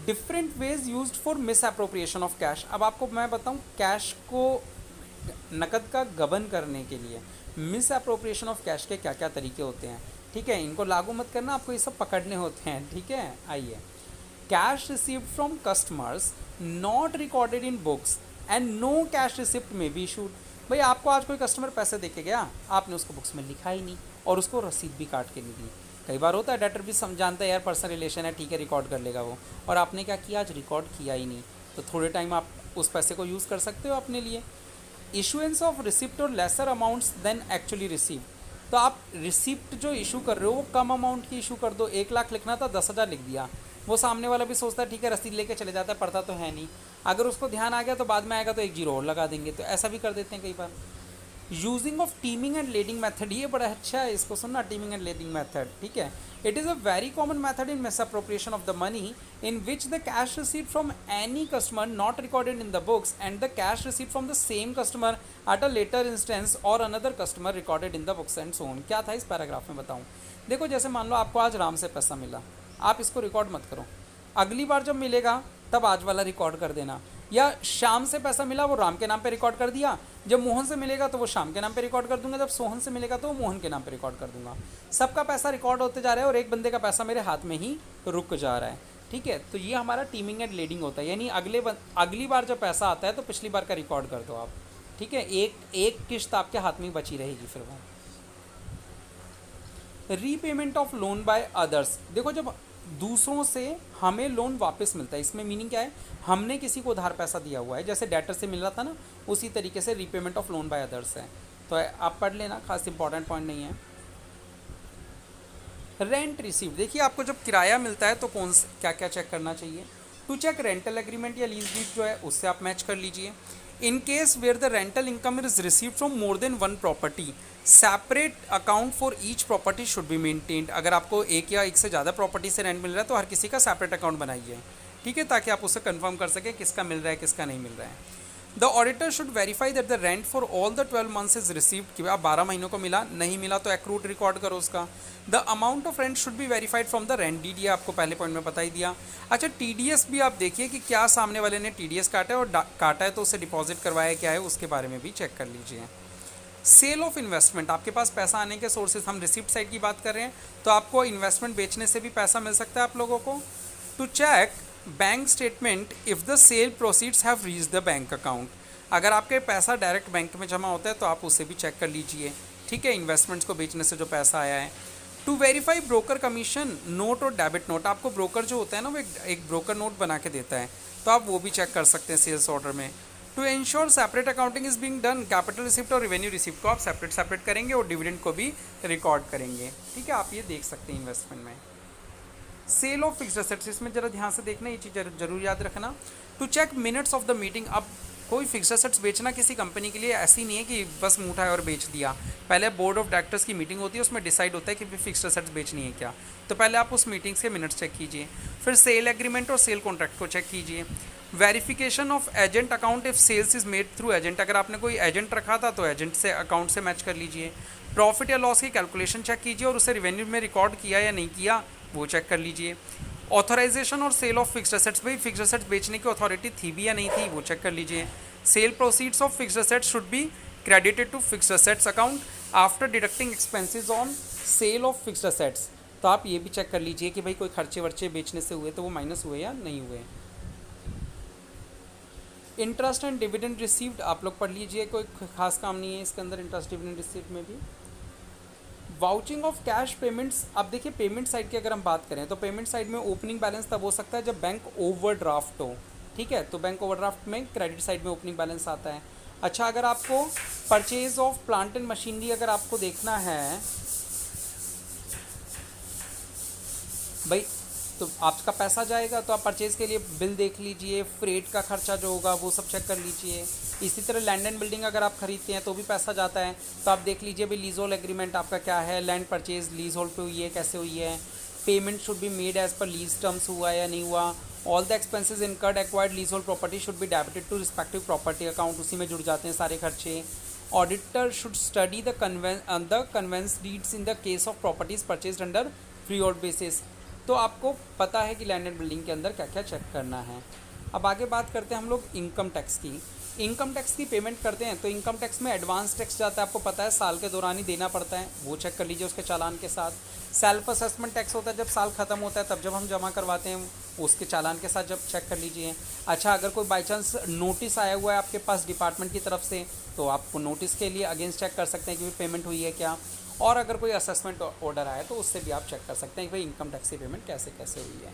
different ways used for miss appropriation of cash. अब आपको मैं बताऊँ कैश को नकद का गबन करने के लिए मिस अप्रोप्रिएशन ऑफ कैश के क्या क्या तरीके होते हैं, ठीक है, इनको लागू मत करना, आपको ये सब पकड़ने होते हैं, ठीक है। आइए, cash received from customers not recorded in books and no cash receipt may be issued. भाई आपको आज कोई कस्टमर पैसे दे के गया, आपने उसको बुक्स में लिखा ही नहीं और उसको रसीद भी काट के नहीं दी। कई बार होता है डेटर भी समझाता है यार पर्सनल रिलेशन है, ठीक है रिकॉर्ड कर लेगा वो, और आपने क्या किया, आज रिकॉर्ड किया ही नहीं, तो थोड़े टाइम आप उस पैसे को यूज़ कर सकते हो अपने लिए। Issuance of receipt or lesser amounts than actually receive. तो आप रिसिप्ट जो इशू कर रहे हो वो कम अमाउंट की इशू कर दो, 1 लाख लिखना था 10,000 लिख दिया, वो सामने वाला भी सोचता है ठीक है रसीद लेके चले जाता है, पढ़ता तो है नहीं, अगर उसको ध्यान आ गया तो बाद में आएगा तो 1 जीरो और लगा देंगे, तो ऐसा भी कर देते हैं कई बार। Using of teeming and lading method, ये बड़ा अच्छा है, इसको सुनना, टीमिंग एंड लेडिंग मेथड, ठीक है। It is a very common method in misappropriation of the money in which the cash received from any customer not recorded in the books and the cash received from the same customer at a later instance और another customer recorded in the books and so on. क्या था इस paragraph में बताऊँ? देखो जैसे मान लो आपको आज राम से पैसा मिला, आप इसको रिकॉर्ड मत करो, अगली बार जब मिलेगा तब आज वाला रिकॉर्ड कर देना, या श्याम से पैसा मिला वो राम के नाम पे रिकॉर्ड कर दिया, जब मोहन से मिलेगा तो वो श्याम के नाम पे रिकॉर्ड कर दूंगा, जब सोहन से मिलेगा तो वो मोहन के नाम पे रिकॉर्ड कर दूंगा। सबका पैसा रिकॉर्ड होते जा रहा है और एक बंदे का पैसा मेरे हाथ में ही रुक जा रहा है, ठीक है। तो ये हमारा टीमिंग एंड लीडिंग होता है, यानी अगली बार जब पैसा आता है तो पिछली बार का रिकॉर्ड कर दो आप, ठीक है, एक किश्त आपके हाथ में बची रहेगी फिर वो। Repayment of loan by others, देखो जब दूसरों से हमें लोन वापस मिलता है। इसमें मीनिंग क्या है, हमने किसी को उधार पैसा दिया हुआ है, जैसे डेटर से मिल रहा था ना, उसी तरीके से repayment of loan by others है। तो आप पढ़ लेना, खास इंपॉर्टेंट पॉइंट नहीं है। रेंट रिसीव, देखिए आपको जब किराया मिलता है तो कौन क्या क्या चेक करना चाहिए। टू चेक रेंटल एग्रीमेंट या लीज डीड जो है उससे आप मैच कर लीजिए। In case where the rental income is receive from more than one property, separate account for each property should be maintained. अगर आपको एक या एक से ज़्यादा प्रॉपर्टी से रेंट मिल रहा है तो हर किसी का सेपरेट अकाउंट बनाइए, ठीक है, ताकि आप उसे कंफर्म कर सकें किसका मिल रहा है किसका नहीं मिल रहा है। The auditor should verify that the rent for all the 12 months is received, कि आप 12 महीनों को मिला, नहीं मिला तो एक्रूड रिकॉर्ड करो उसका। The amount of rent should be verified from the rent deed, ये आपको पहले पॉइंट में बता ही दिया। अच्छा, टीडीएस भी आप देखिए कि क्या सामने वाले ने टीडीएस काटा है, और काटा है तो उसे डिपॉजिट करवाया क्या है, उसके बारे में भी चेक कर लीजिए। सेल ऑफ इन्वेस्टमेंट, आपके पास पैसा आने के सोर्सेज, हम रिसिप्ट साइड की बात कर रहे हैं, तो आपको इन्वेस्टमेंट बेचने से भी पैसा मिल सकता है आप लोगों को। To check bank statement if the sale proceeds have reach the bank account, अगर आपके पैसा डायरेक्ट बैंक में जमा होता है तो आप उसे भी चेक कर लीजिए, ठीक है, इन्वेस्टमेंट्स को बेचने से जो पैसा आया है। To verify broker commission note और डेबिट नोट, आपको ब्रोकर जो होता है ना वो एक ब्रोकर नोट बना के देता है, तो आप वो भी चेक कर सकते हैं सेल्स ऑर्डर में। To ensure separate accounting is being done, capital receipt और रेवेन्यू रिसिप्ट को आप सेपरेट करेंगे और डिविडेंड को भी रिकॉर्ड करेंगे, ठीक है, आप ये देख सकते हैं इन्वेस्टमेंट में। सेल ऑफ फिक्स्ड एसेट्स, इसमें जरा ध्यान से देखना, ये चीज़ जरूर याद रखना। To check minutes of the meeting, अब कोई फिक्स्ड एसेट्स बेचना किसी कंपनी के लिए ऐसी नहीं है कि बस मुँह उठाया और बेच दिया, पहले बोर्ड ऑफ डायरेक्टर्स की मीटिंग होती है, उसमें डिसाइड होता है कि फिक्स्ड एसेट्स बेचनी है क्या, तो पहले आप उस मीटिंग्स के मिनट्स चेक कीजिए। फिर सेल एग्रीमेंट और सेल कॉन्ट्रैक्ट को चेक कीजिए। Verification of agent account if sales is made through agent, अगर आपने कोई एजेंट रखा था तो एजेंट से अकाउंट से मैच कर लीजिए। प्रॉफिट या लॉस की कैलकुलेशन चेक कीजिए और उसे रेवेन्यू में रिकॉर्ड किया या नहीं किया वो चेक कर लीजिए। ऑथराइजेशन और सेल ऑफ फिक्स्ड एसेट्स, भाई फिक्स्ड एसेट्स बेचने की अथॉरिटी थी भी या नहीं थी वो चेक कर लीजिए। Sale proceeds of fixed assets should be credited to fixed assets account after deducting expenses on sale of fixed assets, तो आप ये भी चेक कर लीजिए कि भाई कोई खर्चे वर्चे बेचने से हुए तो वो माइनस हुए या नहीं हुए। इंटरेस्ट एंड डिविडेंड रिसीव्ड आप लोग पढ़ लीजिए, कोई खास काम नहीं है इसके अंदर इंटरेस्ट डिविडेंड रिसीव्ड में भी। वाउचिंग ऑफ कैश पेमेंट्स, अब देखिए पेमेंट साइड की अगर हम बात करें तो पेमेंट साइड में ओपनिंग बैलेंस तब हो सकता है जब बैंक ओवरड्राफ्ट हो, ठीक है, तो बैंक ओवरड्राफ्ट में क्रेडिट साइड में ओपनिंग बैलेंस आता है। अच्छा, अगर आपको purchase of plant and machinery अगर आपको देखना है भाई, तो आपका पैसा जाएगा तो आप परचेज़ के लिए बिल देख लीजिए, फ्रेट का खर्चा जो होगा वो सब चेक कर लीजिए। इसी तरह लैंड एंड बिल्डिंग अगर आप खरीदते हैं तो भी पैसा जाता है, तो आप देख लीजिए भाई लीज होल्ड एग्रीमेंट आपका क्या है, लैंड परचेज लीज होल्ड पे हुई है कैसे हुई है, payment should be made as per lease terms हुआ है या नहीं हुआ। All the expenses incurred acquired lease hold property should be debited to respective property account, उसी में जुड़ जाते हैं सारे खर्चे। Auditor should study the conveyance deeds in the case of properties purchase under free hold basis, तो आपको पता है कि लैंड एंड बिल्डिंग के अंदर क्या क्या चेक करना है। अब आगे बात करते हैं हम लोग इनकम टैक्स की। इनकम टैक्स की पेमेंट करते हैं तो इनकम टैक्स में एडवांस टैक्स जाता है, आपको पता है साल के दौरान ही देना पड़ता है, वो चेक कर लीजिए उसके चालान के साथ। सेल्फ असेसमेंट टैक्स होता है जब साल ख़त्म होता है तब जब हम जमा करवाते हैं, उसके चालान के साथ जब चेक कर लीजिए। अच्छा, अगर कोई बाई चांस नोटिस आया हुआ है आपके पास डिपार्टमेंट की तरफ से तो आप नोटिस के लिए अगेंस्ट चेक कर सकते हैं कि पेमेंट हुई है क्या, और अगर कोई असेसमेंट ऑर्डर आया तो उससे भी आप चेक कर सकते हैं कि भाई इनकम टैक्स की पेमेंट कैसे कैसे हुई है।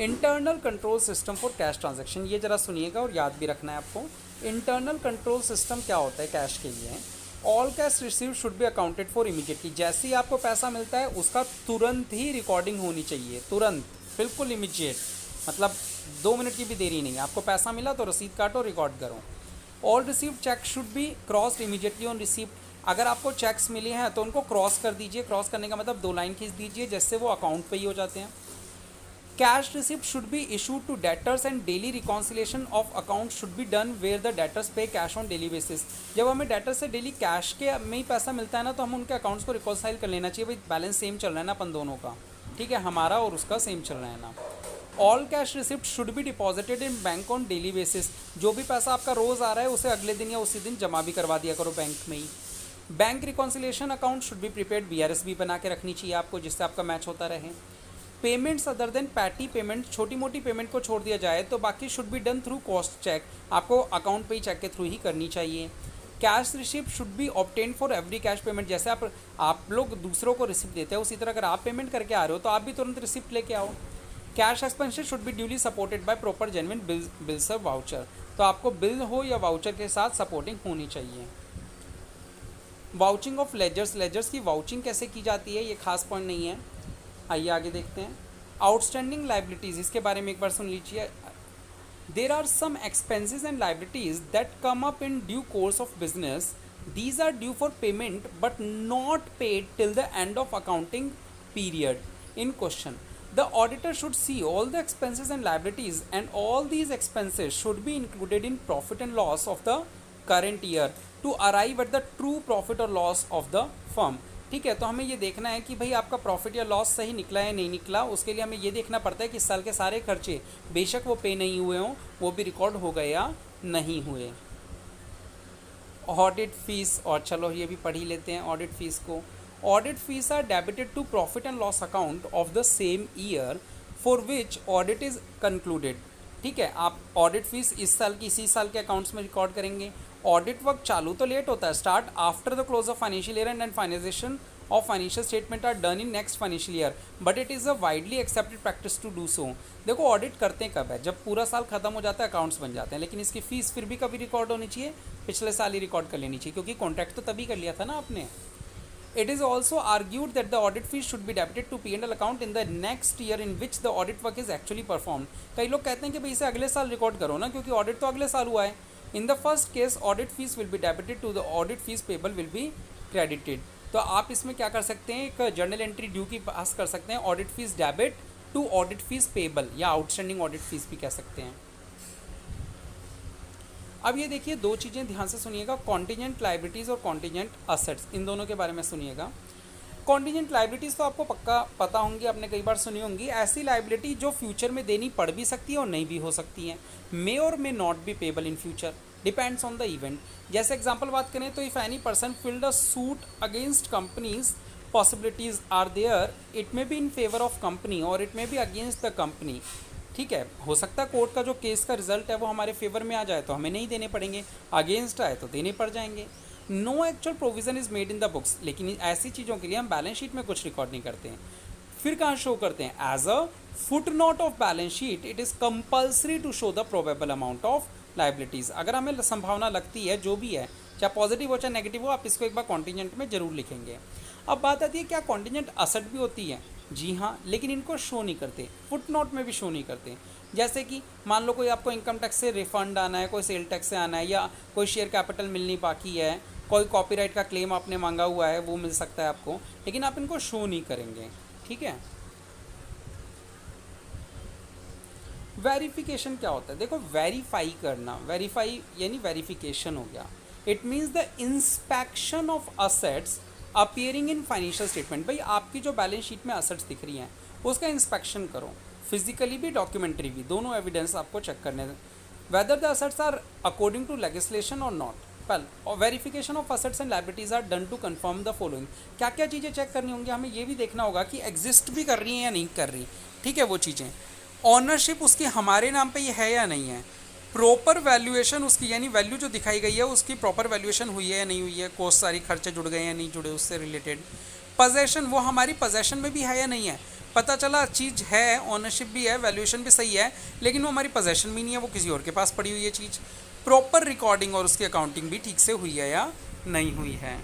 Internal control system for cash transaction, ये ज़रा सुनिएगा और याद भी रखना है आपको। इंटरनल कंट्रोल सिस्टम क्या होता है कैश के लिए? All cash receive should be accounted for immediately, जैसे ही आपको पैसा मिलता है उसका तुरंत ही रिकॉर्डिंग होनी चाहिए, तुरंत, बिल्कुल इमीडिएट, मतलब 2 मिनट की भी देरी नहीं। आपको पैसा मिला तो रसीद काटो, रिकॉर्ड करो। All receive cheque should be crossed immediately on receipt, अगर आपको चेक्स मिले हैं तो उनको क्रॉस कर दीजिए, क्रॉस करने का मतलब 2 लाइन खींच दीजिए जिससे वो अकाउंट पे ही हो जाते हैं। Cash receipt should be issued to debtors and daily reconciliation of account should be done where the debtors pay cash on daily basis, जब हमें डेटर से डेली कैश के में ही पैसा मिलता है ना तो हम उनके अकाउंट्स को रिकॉन्साइल कर लेना चाहिए, भाई बैलेंस सेम चल रहा है ना अपन दोनों का, ठीक है, हमारा और उसका सेम चल रहा है ना। All cash receipt should be deposited in bank on daily basis, जो भी पैसा आपका रोज़ आ रहा है उसे अगले दिन या उसी दिन जमा भी करवा दिया करो बैंक में ही। Bank reconciliation account should be prepared, BRS भी बना के रखनी चाहिए आपको जिससे आपका मैच होता रहे। Payments other than petty payment, छोटी मोटी पेमेंट को छोड़ दिया जाए तो बाकी should be done through crossed cheque, आपको अकाउंट पे ही चेक के थ्रू ही करनी चाहिए। Cash receipt should be obtain for every cash payment. जैसे आप लोग दूसरों को रिसिप्ट देते हैं, उसी तरह अगर आप पेमेंट करके आ रहे हो तो आप भी तुरंत रिसिप्ट लेके आओ। Cash expenses should be duly supported by proper genuine bills और वाउचर। तो आपको बिल हो या वाउचर के साथ सपोर्टिंग होनी चाहिए। वाउचिंग ऑफ लेजर्स, लेजर्स की वाउचिंग कैसे की जाती है, ये खास पॉइंट नहीं है। आइए आगे देखते हैं। आउटस्टैंडिंग लाइबिलिटीज, इसके बारे में एक बार सुन लीजिए। There are some expenses and liabilities that come up in due course of business. These are due for payment but not paid till the end of accounting period in question. The auditor should see all the expenses and liabilities, and all these expenses should be included in profit and loss of the current year to arrive at the true profit or loss of the firm. ठीक है, तो हमें ये देखना है कि भाई आपका प्रॉफिट या लॉस सही निकला या नहीं निकला। उसके लिए हमें ये देखना पड़ता है कि इस साल के सारे खर्चे बेशक वो पे नहीं हुए हों, वो भी रिकॉर्ड हो गए या नहीं हुए। ऑडिट फीस, और चलो ये भी पढ़ ही लेते हैं ऑडिट फीस को। Audit fees are debited to profit and loss account of the same year for which audit is concluded. ठीक है, आप ऑडिट फीस इस साल की इसी साल के अकाउंट्स में रिकॉर्ड करेंगे। ऑडिट वर्क चालू तो लेट होता है, start after the close of financial year and finalisation of financial statement are done in next financial year, but it is a widely accepted practice to do so. देखो audit करते हैं कब है, जब पूरा साल खत्म हो जाता है, अकाउंट्स बन जाते हैं, लेकिन इसकी फीस फिर भी कभी रिकॉर्ड होनी चाहिए, पिछले साल ही रिकॉर्ड कर लेनी चाहिए, क्योंकि कॉन्ट्रैक्ट तो तभी कर लिया था ना आपने। It is also argued that the audit fees should be debited to P&L account in the next year in which the audit work is actually performed. कई लोग कहते हैं कि भाई इसे अगले साल रिकॉर्ड करो ना, क्योंकि ऑडिट तो अगले साल हुआ है। In the first case, audit fees will be debited to the audit fees payable will be credited. तो आप इसमें क्या कर सकते हैं, एक जर्नल एंट्री ड्यू की पास कर सकते हैं, audit fees debit to audit fees payable, या आउटस्टैंडिंग ऑडिट फीस भी कह सकते हैं। अब ये देखिए, दो चीज़ें ध्यान से सुनिएगा, कॉन्टीजेंट लाइबिलिटीज़ और कॉन्टीजेंट असेट्स, इन दोनों के बारे में सुनिएगा। कॉन्टीजेंट लाइबिलिटीज़ तो आपको पक्का पता होंगी, आपने कई बार सुनी होंगी। ऐसी लाइबिलिटी जो फ्यूचर में देनी पड़ भी सकती है और नहीं भी हो सकती हैं, मे और may not be payable in future, depends on the event. जैसे एग्जांपल बात करें तो if any person filed a suit against companies, possibilities are there, it may be in favour of company और it may be against the company. ठीक है, हो सकता है कोर्ट का जो केस का रिजल्ट है वो हमारे फेवर में आ जाए तो हमें नहीं देने पड़ेंगे, अगेंस्ट आए तो देने पड़ जाएंगे। No actual provision is made in the books, लेकिन ऐसी चीज़ों के लिए हम बैलेंस शीट में कुछ रिकॉर्ड नहीं करते हैं। फिर कहाँ शो करते हैं, as a foot note of balance sheet it is compulsory to show the probable amount of liabilities. अगर हमें संभावना लगती है, जो भी है, चाहे पॉजिटिव हो चाहे नेगेटिव हो, आप इसको एक बार कॉन्टीजेंट में जरूर लिखेंगे। अब बात आती है क्या कॉन्टीजेंट असेट भी होती है, जी हाँ, लेकिन इनको शो नहीं करते, फुट नोट में भी शो नहीं करते। जैसे कि मान लो कोई आपको इनकम टैक्स से रिफंड आना है, कोई सेल टैक्स से आना है, या कोई शेयर कैपिटल मिलनी बाकी है, कोई कॉपीराइट का क्लेम आपने मांगा हुआ है, वो मिल सकता है आपको, लेकिन आप इनको शो नहीं करेंगे। ठीक है, वेरिफिकेशन क्या होता है, देखो वेरीफाई करना, वेरीफाई यानी वेरिफिकेशन हो गया। It means the inspection of assets appearing in financial statement. भाई आपकी जो बैलेंस शीट में असेट्स दिख रही हैं उसका इंस्पेक्शन करो, फिजिकली भी डॉक्यूमेंट्री भी, दोनों एविडेंस आपको चेक करने दें, whether the assets are according to legislation और नॉट। और verification of assets and liabilities are done to confirm the following. क्या क्या चीज़ें चेक करनी होंगी, हमें ये भी देखना होगा कि एग्जिस्ट भी कर रही हैं या नहीं कर रही। ठीक है, वो चीज़ें, ऑनरशिप उसकी हमारे नाम पे ये है या नहीं है, प्रॉपर वैल्यूएशन उसकी, यानी वैल्यू जो दिखाई गई है उसकी प्रॉपर वैल्यूएशन हुई है या नहीं हुई है, कोस्ट सारी खर्चे जुड़ गए या नहीं जुड़े उससे रिलेटेड। पोजेशन, वो हमारी पोजेशन में भी है या नहीं है, पता चला चीज़ है, ऑनरशिप भी है, वैल्यूएशन भी सही है, लेकिन वो हमारी पोजेशन भी नहीं है, वो किसी और के पास पड़ी हुई है चीज़। प्रॉपर रिकॉर्डिंग और उसकी अकाउंटिंग भी ठीक से हुई है या नहीं हुई है।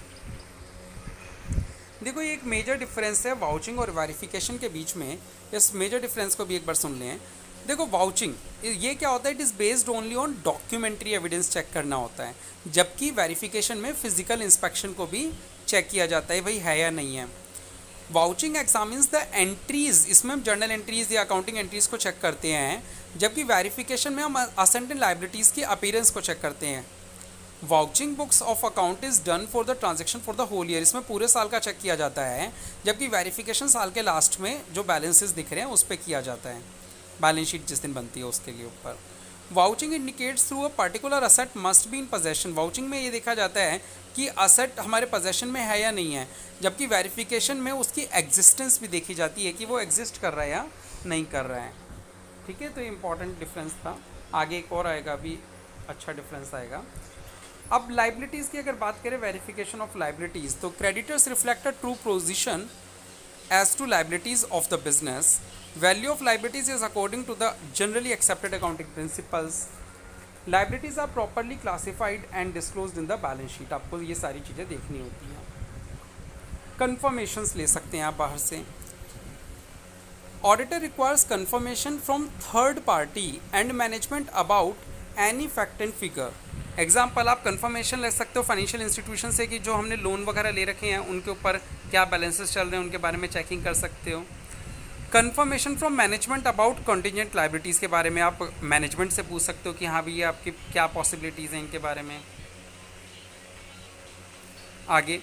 देखो ये एक मेजर डिफरेंस है वाउचिंग और वेरिफिकेशन के बीच में, इस मेजर डिफरेंस को भी एक बार सुन लें। देखो वाउचिंग ये क्या होता है, it is based only on documentary evidence check करना होता है, जबकि वेरिफिकेशन में फिजिकल इंस्पेक्शन को भी चेक किया जाता है भाई है या नहीं है। वाउचिंग एग्जामिन्स द एंट्रीज, इसमें हम जर्नल एंट्रीज या अकाउंटिंग एंट्रीज को चेक करते हैं, जबकि वेरिफिकेशन में हम असेट एंड लायबिलिटीज़ की अपीयरेंस को चेक करते हैं। Vouching books of account is done for the transaction for the whole year, इसमें पूरे साल का चेक किया जाता है, जबकि वेरिफिकेशन साल के लास्ट में जो बैलेंसेस दिख रहे हैं उस पर किया जाता है, बैलेंस शीट जिस दिन बनती है उसके लिए ऊपर। Vouching indicates through a particular asset must be in possession, vouching में ये देखा जाता है कि असेट हमारे पोजेशन में है या नहीं है, जबकि वेरिफिकेशन में उसकी एग्जिस्टेंस भी देखी जाती है कि वो एग्जिस्ट कर रहा है या नहीं कर रहा है। ठीक है, तो ये इंपॉर्टेंट डिफरेंस था, आगे एक और आएगा, अभी अच्छा डिफरेंस आएगा। अब लाइबिलिटीज़ की अगर बात करें, वेरिफिकेशन ऑफ लाइबिलिटीज़, तो creditors reflect a true position as to liabilities of the business. Value of liabilities is according to the generally accepted accounting principles. Liabilities are properly classified and disclosed in the balance sheet. आपको ये सारी चीज़ें देखनी होती हैं. Confirmations ले सकते हैं आप बाहर से. Auditor requires confirmation from third party and management about any fact and figure. Example, आप कंफर्मेशन ले सकते हो फाइनेंशियल इंस्टीट्यूशन से कि जो हमने लोन वगैरह ले रखे हैं उनके ऊपर क्या बैलेंसेस चल रहे हैं, उनके बारे में चेकिंग कर सकते हो. Confirmation from management about contingent liabilities के बारे में आप मैनेजमेंट से पूछ सकते हो कि हाँ भैया आपकी क्या पॉसिबिलिटीज़ हैं इनके बारे में. आगे,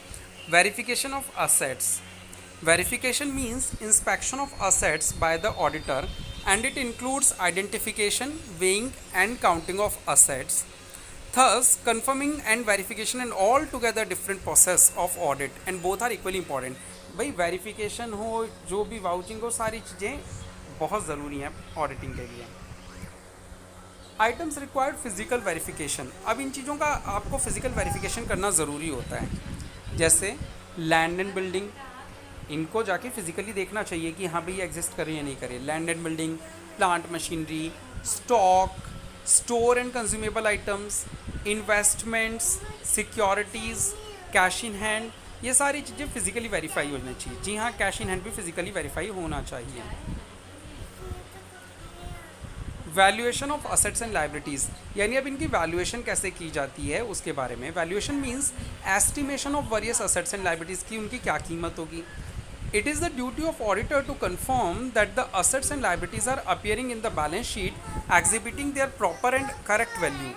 verification of assets. Verification means inspection of assets bye the auditor and it includes identification, weighing and counting of assets. Thus, confirming and verification and all together different process of audit and both are equally important. भाई verification हो, जो भी vouching हो, सारी चीज़ें बहुत ज़रूरी हैं ऑडिटिंग के लिए. Items required physical verification. अब इन चीज़ों का आपको फिजिकल वेरिफिकेशन करना ज़रूरी होता है. जैसे लैंड एंड बिल्डिंग, इनको जाके फिजिकली देखना चाहिए कि हाँ भाई एग्जिस्ट करे या नहीं करे. Land and building, plant machinery, stock, store and consumable items, investments, securities, cash in hand, ये सारी चीज़ें फिजिकली वेरीफाई होनी चाहिए. जी हाँ, कैश इन हैंड भी फिजिकली वेरीफाई होना चाहिए. Valuation of assets and liabilities, यानी अब इनकी वैल्यूएशन कैसे की जाती है उसके बारे में. Valuation means estimation of various assets and liabilities की उनकी क्या कीमत होगी. It is the duty of auditor to confirm that the assets and liabilities are appearing in the balance sheet exhibiting their proper and correct value,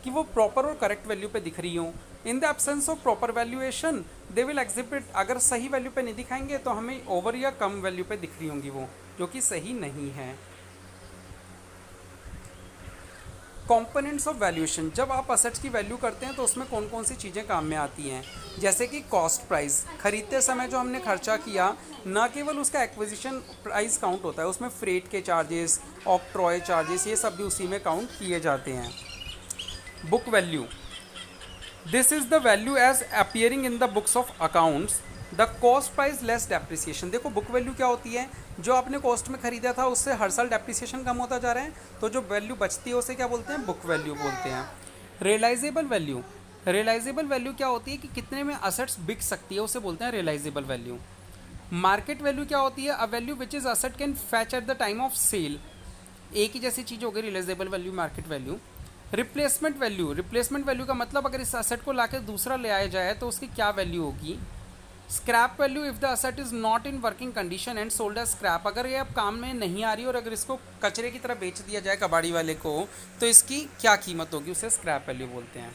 कि वो proper और correct value पे दिख रही हों. In the absence of proper valuation, they will exhibit, अगर सही value पे नहीं दिखाएंगे तो हमें over या कम value पे दिख रही होंगी वो, जो कि सही नहीं है. कंपोनेंट्स ऑफ वैल्यूएशन, जब आप असेट्स की वैल्यू करते हैं तो उसमें कौन कौन सी चीज़ें काम में आती हैं. जैसे कि कॉस्ट प्राइस, खरीदते समय जो हमने खर्चा किया, ना केवल उसका एक्विजिशन प्राइस काउंट होता है, उसमें फ्रेट के चार्जेस, ऑक्ट्रॉय चार्जेस, ये सब भी उसी में काउंट किए जाते हैं. Book value, this is the value as appearing in the books of accounts. The cost price less depreciation. देखो बुक वैल्यू क्या होती है, जो आपने कॉस्ट में खरीदा था उससे हर साल डेप्रिसिएशन कम होता जा रहा है, तो जो वैल्यू बचती है उसे क्या बोलते हैं, बुक वैल्यू बोलते हैं. रियलाइजेबल वैल्यू, रियलाइजेबल वैल्यू क्या होती है कि कितने में असेट्स बिक सकती है, उसे बोलते हैं रियलाइजेबल वैल्यू. मार्केट वैल्यू क्या होती है, a value which is asset can fetch at the time of cell. एक ही जैसी चीज़ हो गई realisable value, market value. Replacement value, replacement value का मतलब अगर इस असेट को लाकर दूसरा ले आया जाए तो उसकी क्या वैल्यू होगी. Scrap value, if the asset is not in working condition and sold as scrap, अगर ये अब काम में नहीं आ रही और अगर इसको कचरे की तरह बेच दिया जाए कबाड़ी वाले को, तो इसकी क्या कीमत होगी, उसे स्क्रैप वैल्यू बोलते हैं.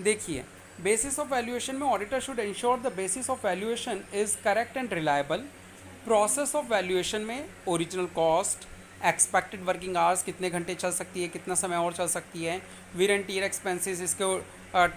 देखिए, बेसिस ऑफ वैल्यूएशन में auditor should ensure the basis of valuation is correct and reliable. Process of valuation में original cost, expected working hours, कितने घंटे चल सकती है, कितना समय और चल सकती है, वियर एंड टीयर एक्सपेंसेस, इसको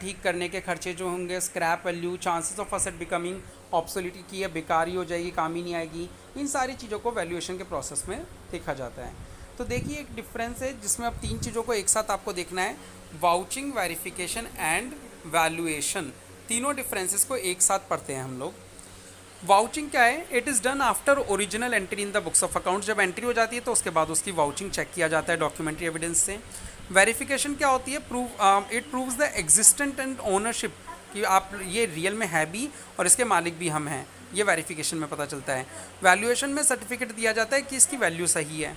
ठीक करने के खर्चे जो होंगे, scrap value, chances of asset becoming obsolete, की है बेकार ही हो जाएगी, काम ही नहीं आएगी, इन सारी चीज़ों को वैल्यूएशन के प्रोसेस में देखा जाता है. तो देखिए एक डिफरेंस है जिसमें अब तीन चीज़ों को एक साथ आपको देखना है, वाउचिंग, वेरिफिकेशन एंड वैल्यूएशन. तीनों डिफरेंसेस को एक साथ पढ़ते हैं हम लोग. वाउचिंग क्या है, it is done after original entry in the books of accounts. जब एंट्री हो जाती है तो उसके बाद उसकी वाउचिंग चेक किया जाता है डॉक्यूमेंट्री एविडेंस से. वेरिफिकेशन क्या होती है, it proves the existent and ownership, कि आप ये रियल में है भी और इसके मालिक भी हम हैं, ये वेरिफिकेशन में पता चलता है. वैल्यूएशन में सर्टिफिकेट दिया जाता है कि इसकी वैल्यू सही है.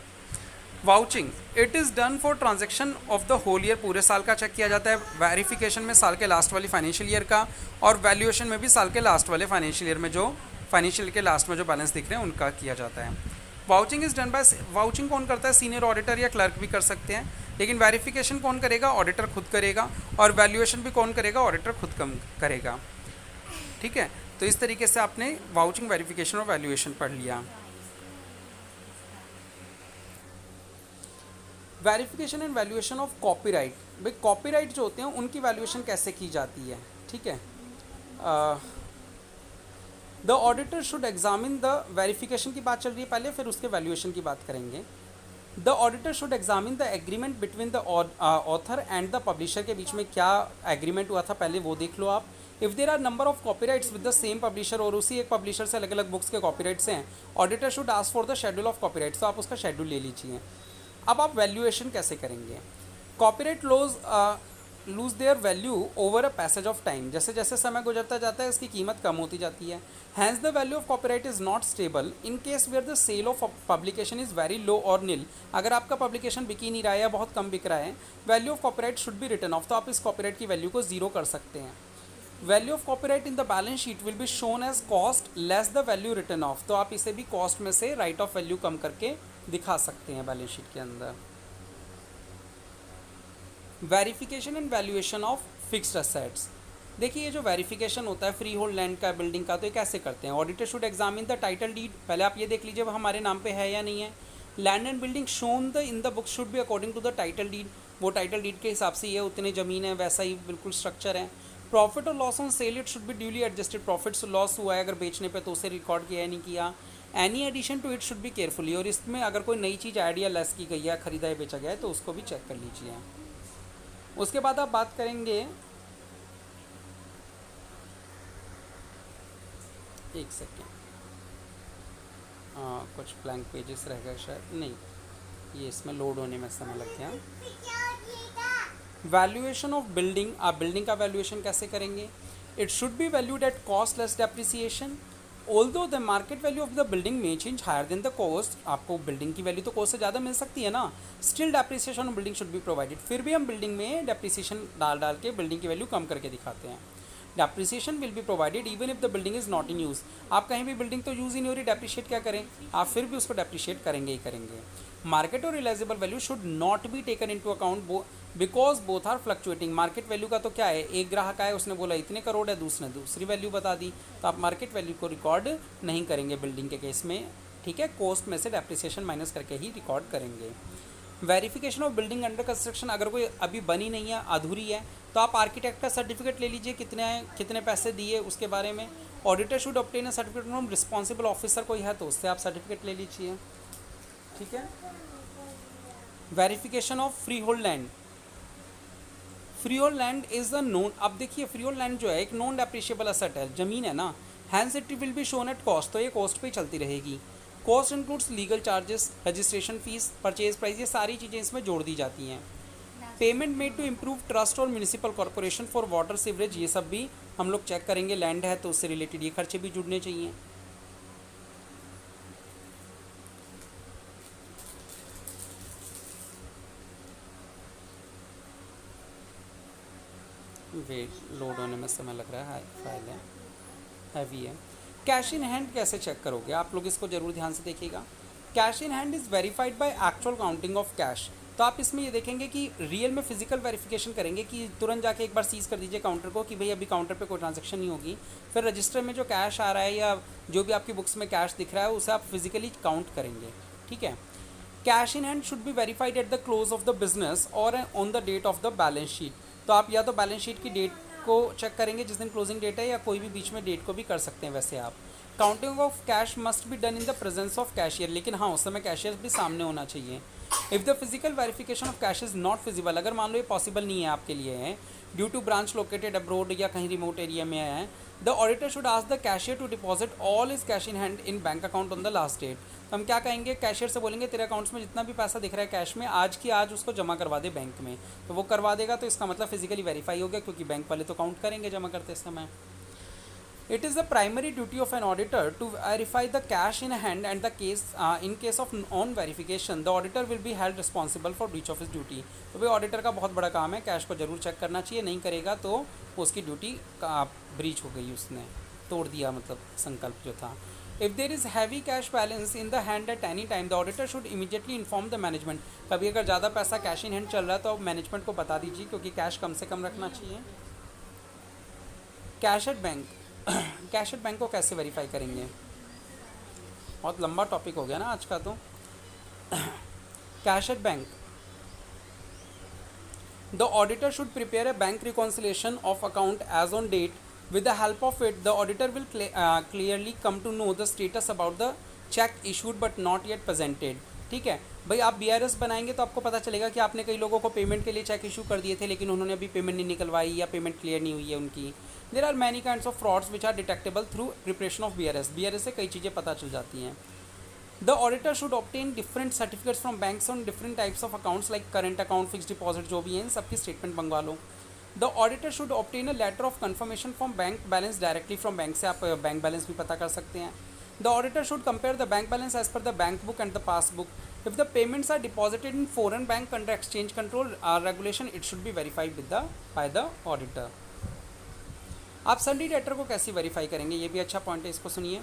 Vouching, it is done for transaction of the whole year, पूरे साल का चेक किया जाता है. वेरिफिकेशन में साल के लास्ट वाली फाइनेंशियल ईयर का, और वैल्यूएशन में भी साल के लास्ट वाले फाइनेंशियल ईयर में जो फाइनेंशियल के लास्ट में जो बैलेंस दिख रहे हैं उनका किया जाता है. Vouching is done by, vouching कौन करता है, सीनियर ऑडिटर या क्लर्क भी कर सकते हैं, लेकिन वेरिफिकेशन कौन करेगा, ऑडिटर खुद करेगा, और वैल्यूएशन भी कौन करेगा, ऑडिटर खुद कम करेगा. ठीक है, तो इस तरीके से आपने वाउचिंग, वेरिफिकेशन और वैल्यूएशन पढ़ लिया. Verification and valuation of copyright. भाई कॉपीराइट जो होते हैं उनकी वैल्यूएशन कैसे की जाती है. ठीक है, the auditor should examine the, verification की बात चल रही है पहले, फिर उसके वैल्यूएशन की बात करेंगे. The auditor should examine the agreement between the author and the publisher, के बीच में क्या एग्रीमेंट हुआ था पहले वो देख लो आप। If there are number of copyrights with the same publisher, और उसी एक पब्लिशर से अलग अलग बुक्स के कॉपीराइट्स हैं, auditor should ask for the schedule of copyrights, तो आप उसका शेड्यूल ले लीजिए। अब आप वैल्यूएशन कैसे करेंगे? Copyright laws lose their value over a passage of time, जैसे जैसे समय गुजरता जाता है उसकी कीमत कम होती जाती है। Hence the value of copyright is not stable in case where the sale of publication is very low और नील, अगर आपका पब्लिकेशन बिक ही नहीं रहा है या बहुत कम बिक रहा है, value of copyright should be return off, तो आप इस कॉपीराइट की वैल्यू को जीरो कर सकते हैं। Value of copyright in the balance sheet will be shown as cost less the value written off, तो आप इसे भी कॉस्ट में से राइट ऑफ वैल्यू कम करके दिखा सकते हैं बैलेंस शीट के अंदर। Verification and valuation of fixed assets, देखिए ये जो वेरिफिकेशन होता है फ्री होल्ड लैंड का, बिल्डिंग का, तो ये कैसे करते हैं? Auditor should examine the title deed, पहले आप ये देख लीजिए वो हमारे नाम पे है या नहीं है। Land and building shown the in the book should be according to the title deed, वो टाइटल डीड के हिसाब से ये उतनी ज़मीन है वैसा ही बिल्कुल स्ट्रक्चर है। प्रॉफिट और loss on sale it should B duly adjusted, profit loss हुआ है अगर बेचने पे तो उसे रिकॉर्ड किया है नहीं किया। Any addition to it should be carefully, और इसमें अगर कोई नई चीज़ ऐड या लेस की गई है, खरीदा या बेचा गया है, तो उसको भी चेक कर लीजिए। उसके बाद आप बात करेंगे, एक सेकेंड, कुछ ब्लैंक पेजेस रह गए शायद, नहीं ये इसमें लोड होने में समय लग गया। वैल्यूएशन ऑफ बिल्डिंग, आप बिल्डिंग का वैल्यूएशन कैसे करेंगे? It should be valued at cost less depreciation, although the market value of the building may change higher than the cost, आपको बिल्डिंग की वैल्यू तो कॉस्ट से ज़्यादा मिल सकती है ना, still depreciation of building should be provided, फिर भी हम बिल्डिंग में डेप्रिसिएशन डाल डाल के बिल्डिंग की वैल्यू कम करके दिखाते हैं। Depreciation will be provided even if the building is not in use, आप कहीं भी बिल्डिंग तो यूज़ ही नहीं हो रही, डेप्रिशिएट क्या करें, आप फिर भी उसको डेप्रिशिएट करेंगे ही करेंगे। मार्केट और realisable value should not be taken into account because both are fluctuating, market value का तो क्या है, एक ग्राहक आया उसने बोला इतने करोड़ है, दूसरे दूसरी वैल्यू बता दी, तो आप मार्केट वैल्यू को रिकॉर्ड नहीं करेंगे बिल्डिंग के केस में, ठीक है, कॉस्ट में से डेप्रिसिएशन माइनस करके ही रिकॉर्ड करेंगे। Verification of building under construction, अगर कोई अभी बनी नहीं है, अधूरी है, तो आप आर्किटेक्ट का सर्टिफिकेट ले लीजिए, कितने पैसे दिए उसके बारे में। Auditor should obtain a certificate from responsible officer, कोई है तो उससे आप सर्टिफिकेट ले लीजिए, ठीक है। Verification of free hold land, free hold land is the known, अब देखिए फ्री होल्ड लैंड जो है एक नॉन डेप्रिशिएबल एसेट है, जमीन है ना, hence it will be shown at cost, तो ये कॉस्ट पे ही चलती रहेगी। Cost includes legal charges, registration fees, purchase price, ये सारी चीज़ें इसमें जोड़ दी जाती हैं। Payment made to improve trust और municipal corporation for water sewerage, ये सब भी हम लोग चेक करेंगे, लैंड है तो उससे रिलेटेड ये खर्चे भी जुड़ने चाहिए। वेट लोड होने में समय लग रहा है, फाइल है हैवी है। कैश इन हैंड कैसे चेक करोगे? आप लोग इसको जरूर ध्यान से देखिएगा। Cash in hand is verified by actual counting of cash, तो आप इसमें ये देखेंगे कि रियल में फिजिकल वेरिफिकेशन करेंगे कि तुरंत जाके एक बार सीज़ कर दीजिए काउंटर को कि भाई अभी काउंटर पे कोई ट्रांजैक्शन नहीं होगी, फिर रजिस्टर में जो कैश आ रहा है या जो भी आपकी बुक्स में कैश दिख रहा है उसे आप फिजिकली काउंट करेंगे, ठीक है। Cash in hand should be verified at the close of the business और on the date of the balance sheet, तो आप या तो बैलेंस शीट की डेट को चेक करेंगे जिस दिन क्लोजिंग डेट है, या कोई भी बीच में डेट को भी कर सकते हैं वैसे आप। Counting of cash must be done in the presence of cashier, लेकिन हाँ उस समय कैशियर भी सामने होना चाहिए। If the physical verification of cash is not feasible, अगर मान लो ये पॉसिबल नहीं है आपके लिए है due to branch located abroad या कहीं रिमोट एरिया में है, the auditor should ask the cashier to deposit all is cash in hand in bank account on the last date, तो हम क्या कहेंगे, कैशियर से बोलेंगे तेरे अकाउंट्स में जितना भी पैसा दिख रहा है कैश में आज की आज उसको जमा करवा दे बैंक में, तो वो करवा देगा, तो इसका मतलब फिजिकली वेरीफाई हो गया क्योंकि बैंक वाले तो काउंट करेंगे जमा करते समय। It is the primary duty of an auditor to verify the cash in hand, and the case in case of non verification the auditor will be held responsible for breach of his duty, तो भाई auditor का बहुत बड़ा काम है, cash को जरूर check करना चाहिए, नहीं करेगा तो उसकी ड्यूटी का ब्रीच हो गई, उसने तोड़ दिया मतलब संकल्प जो था। If there is heavy cash balance in the hand at any time, the auditor should immediately inform the management, कभी अगर ज़्यादा पैसा कैश इन हैंड चल रहा है तो आप मैनेजमेंट को बता दीजिए क्योंकि कैश कम से कम रखना चाहिए। Cash at bank, cash at bank को कैसे वेरीफाई करेंगे? बहुत लंबा टॉपिक हो गया ना आज का तो। Cash at bank, the auditor should prepare a bank reconciliation of account as on date, with the help of it the auditor will clearly come to know the status about the check issued but not yet presented, ठीक है भाई, आप BRS बनाएंगे तो आपको पता चलेगा कि आपने कई लोगों को पेमेंट के लिए चेक इशू कर दिए थे, लेकिन उन्होंने अभी पेमेंट नहीं निकलवाई या पेमेंट क्लियर नहीं हुई है उनकी। There are many kinds of frauds which are detectable through preparation of BRS. BRS से कई चीज़ें पता चल जाती हैं। The auditor should obtain different certificates from banks on different types of accounts like current account, fix deposit, जो भी हैं इन सबकी स्टेटमेंट मंगवा लो। The auditor should obtain a letter of confirmation from bank balance directly from bank से आप bank balance भी पता कर सकते हैं। The auditor should compare the bank balance as per the bank book and the passbook. If the payments are deposited in foreign bank under exchange control regulation, it should be verified with the by the auditor. आप salary debtor को कैसे verify करेंगे, ये भी अच्छा point है, इसको सुनिए।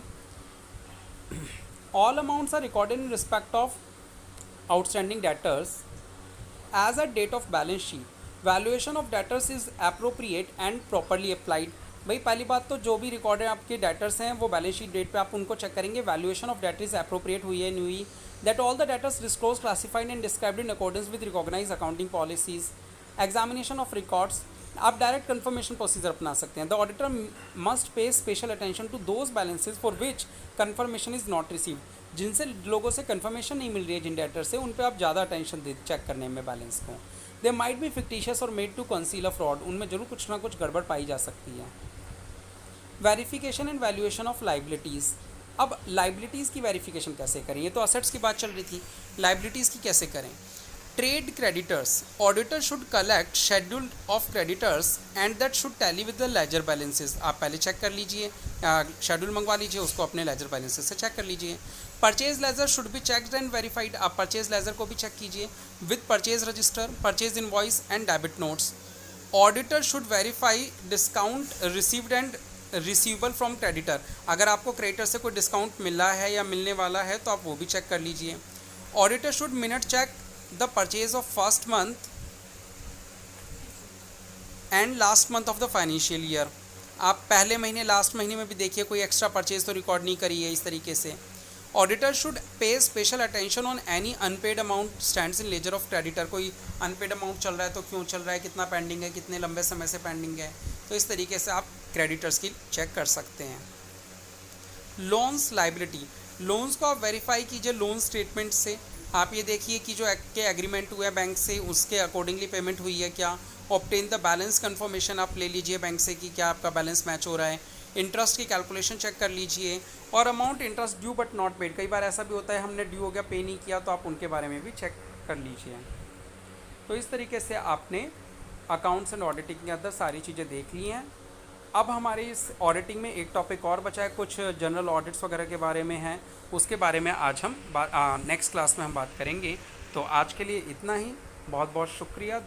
All amounts are recorded in respect of outstanding debtors as at date of balance sheet. Valuation of debtors is appropriate and properly applied. भाई पहली बात तो जो भी रिकॉर्डेड आपके डेटर्स हैं वो बैलेंस शीट डेट पे आप उनको चेक करेंगे, वैल्यूएशन ऑफ डेटर्स एप्रोप्रिएट हुई है नहीं हुई, that all the debtors disclose classified and described in accordance with recognise accounting policies. Examination of records, आप डायरेक्ट कन्फर्मेशन प्रोसीजर अपना सकते हैं। The auditor must pay special attention to those balances for which confirmation is not received. जिनसे लोगों से conformation नहीं मिल रही है, जिन डेटर से, उन पर आप ज़्यादा अटेंशन दे चेक करने में बैलेंस को। दे माइट बी फिक्टिशियस और made to conceal a fraud, उनमें जरूर कुछ ना कुछ गड़बड़ पाई जा सकती है। Verification and valuation of liabilities. अब लाइबिलिटीज़ की वेरिफिकेशन कैसे करें, ये तो असेट्स की बात चल रही थी, लाइबिलिटीज़ की कैसे करें। Trade creditors, auditor should collect schedule of creditors and that should tally with the ledger balances. आप पहले चेक कर लीजिए, शेड्यूल मंगवा लीजिए, उसको अपने लेजर बैलेंसेस से चेक कर लीजिए। Purchase laser should be checked and verified, आप परचेज लेजर को भी चेक कीजिए with purchase register, purchase invoice and debit notes. Auditor should verify discount received and receivable from creditor, अगर आपको क्रेडिटर से कोई डिस्काउंट मिला है या मिलने वाला है तो आप वो भी चेक कर लीजिए। Auditor should minute check the purchase of first month and last month of the financial year, आप पहले महीने लास्ट महीने में भी देखिए कोई एक्स्ट्रा परचेज तो रिकॉर्ड नहीं करी है इस तरीके से। Auditor should pay special attention on any unpaid amount stands in ledger of creditor, कोई अनपेड अमाउंट चल रहा है तो क्यों चल रहा है, कितना पेंडिंग है, कितने लंबे समय से पेंडिंग है, तो इस तरीके से आप क्रेडिटर्स की चेक कर सकते हैं। लोन्स लाइबिलिटी, लोन्स को आप वेरीफाई कीजिए लोन स्टेटमेंट से, आप ये देखिए कि जो के एग्रीमेंट हुआ है बैंक से उसके अकॉर्डिंगली पेमेंट हुई है क्या। ऑब्टेन द बैलेंस कंफर्मेशन आप ले लीजिए बैंक से कि क्या आपका बैलेंस मैच हो रहा है। इंटरेस्ट की कैलकुलेशन चेक कर लीजिए, और amount interest due but not paid, कई बार ऐसा भी होता है हमने ड्यू हो गया पे नहीं किया, तो आप उनके बारे में भी चेक कर लीजिए। तो इस तरीके से आपने अकाउंट्स एंड ऑडिटिंग के अंदर सारी चीज़ें देख ली हैं। अब हमारे इस ऑडिटिंग में एक टॉपिक और बचा है, कुछ जनरल ऑडिट्स वगैरह के बारे में है, उसके बारे में आज हम नेक्स्ट क्लास में हम बात करेंगे। तो आज के लिए इतना ही, बहुत बहुत शुक्रिया।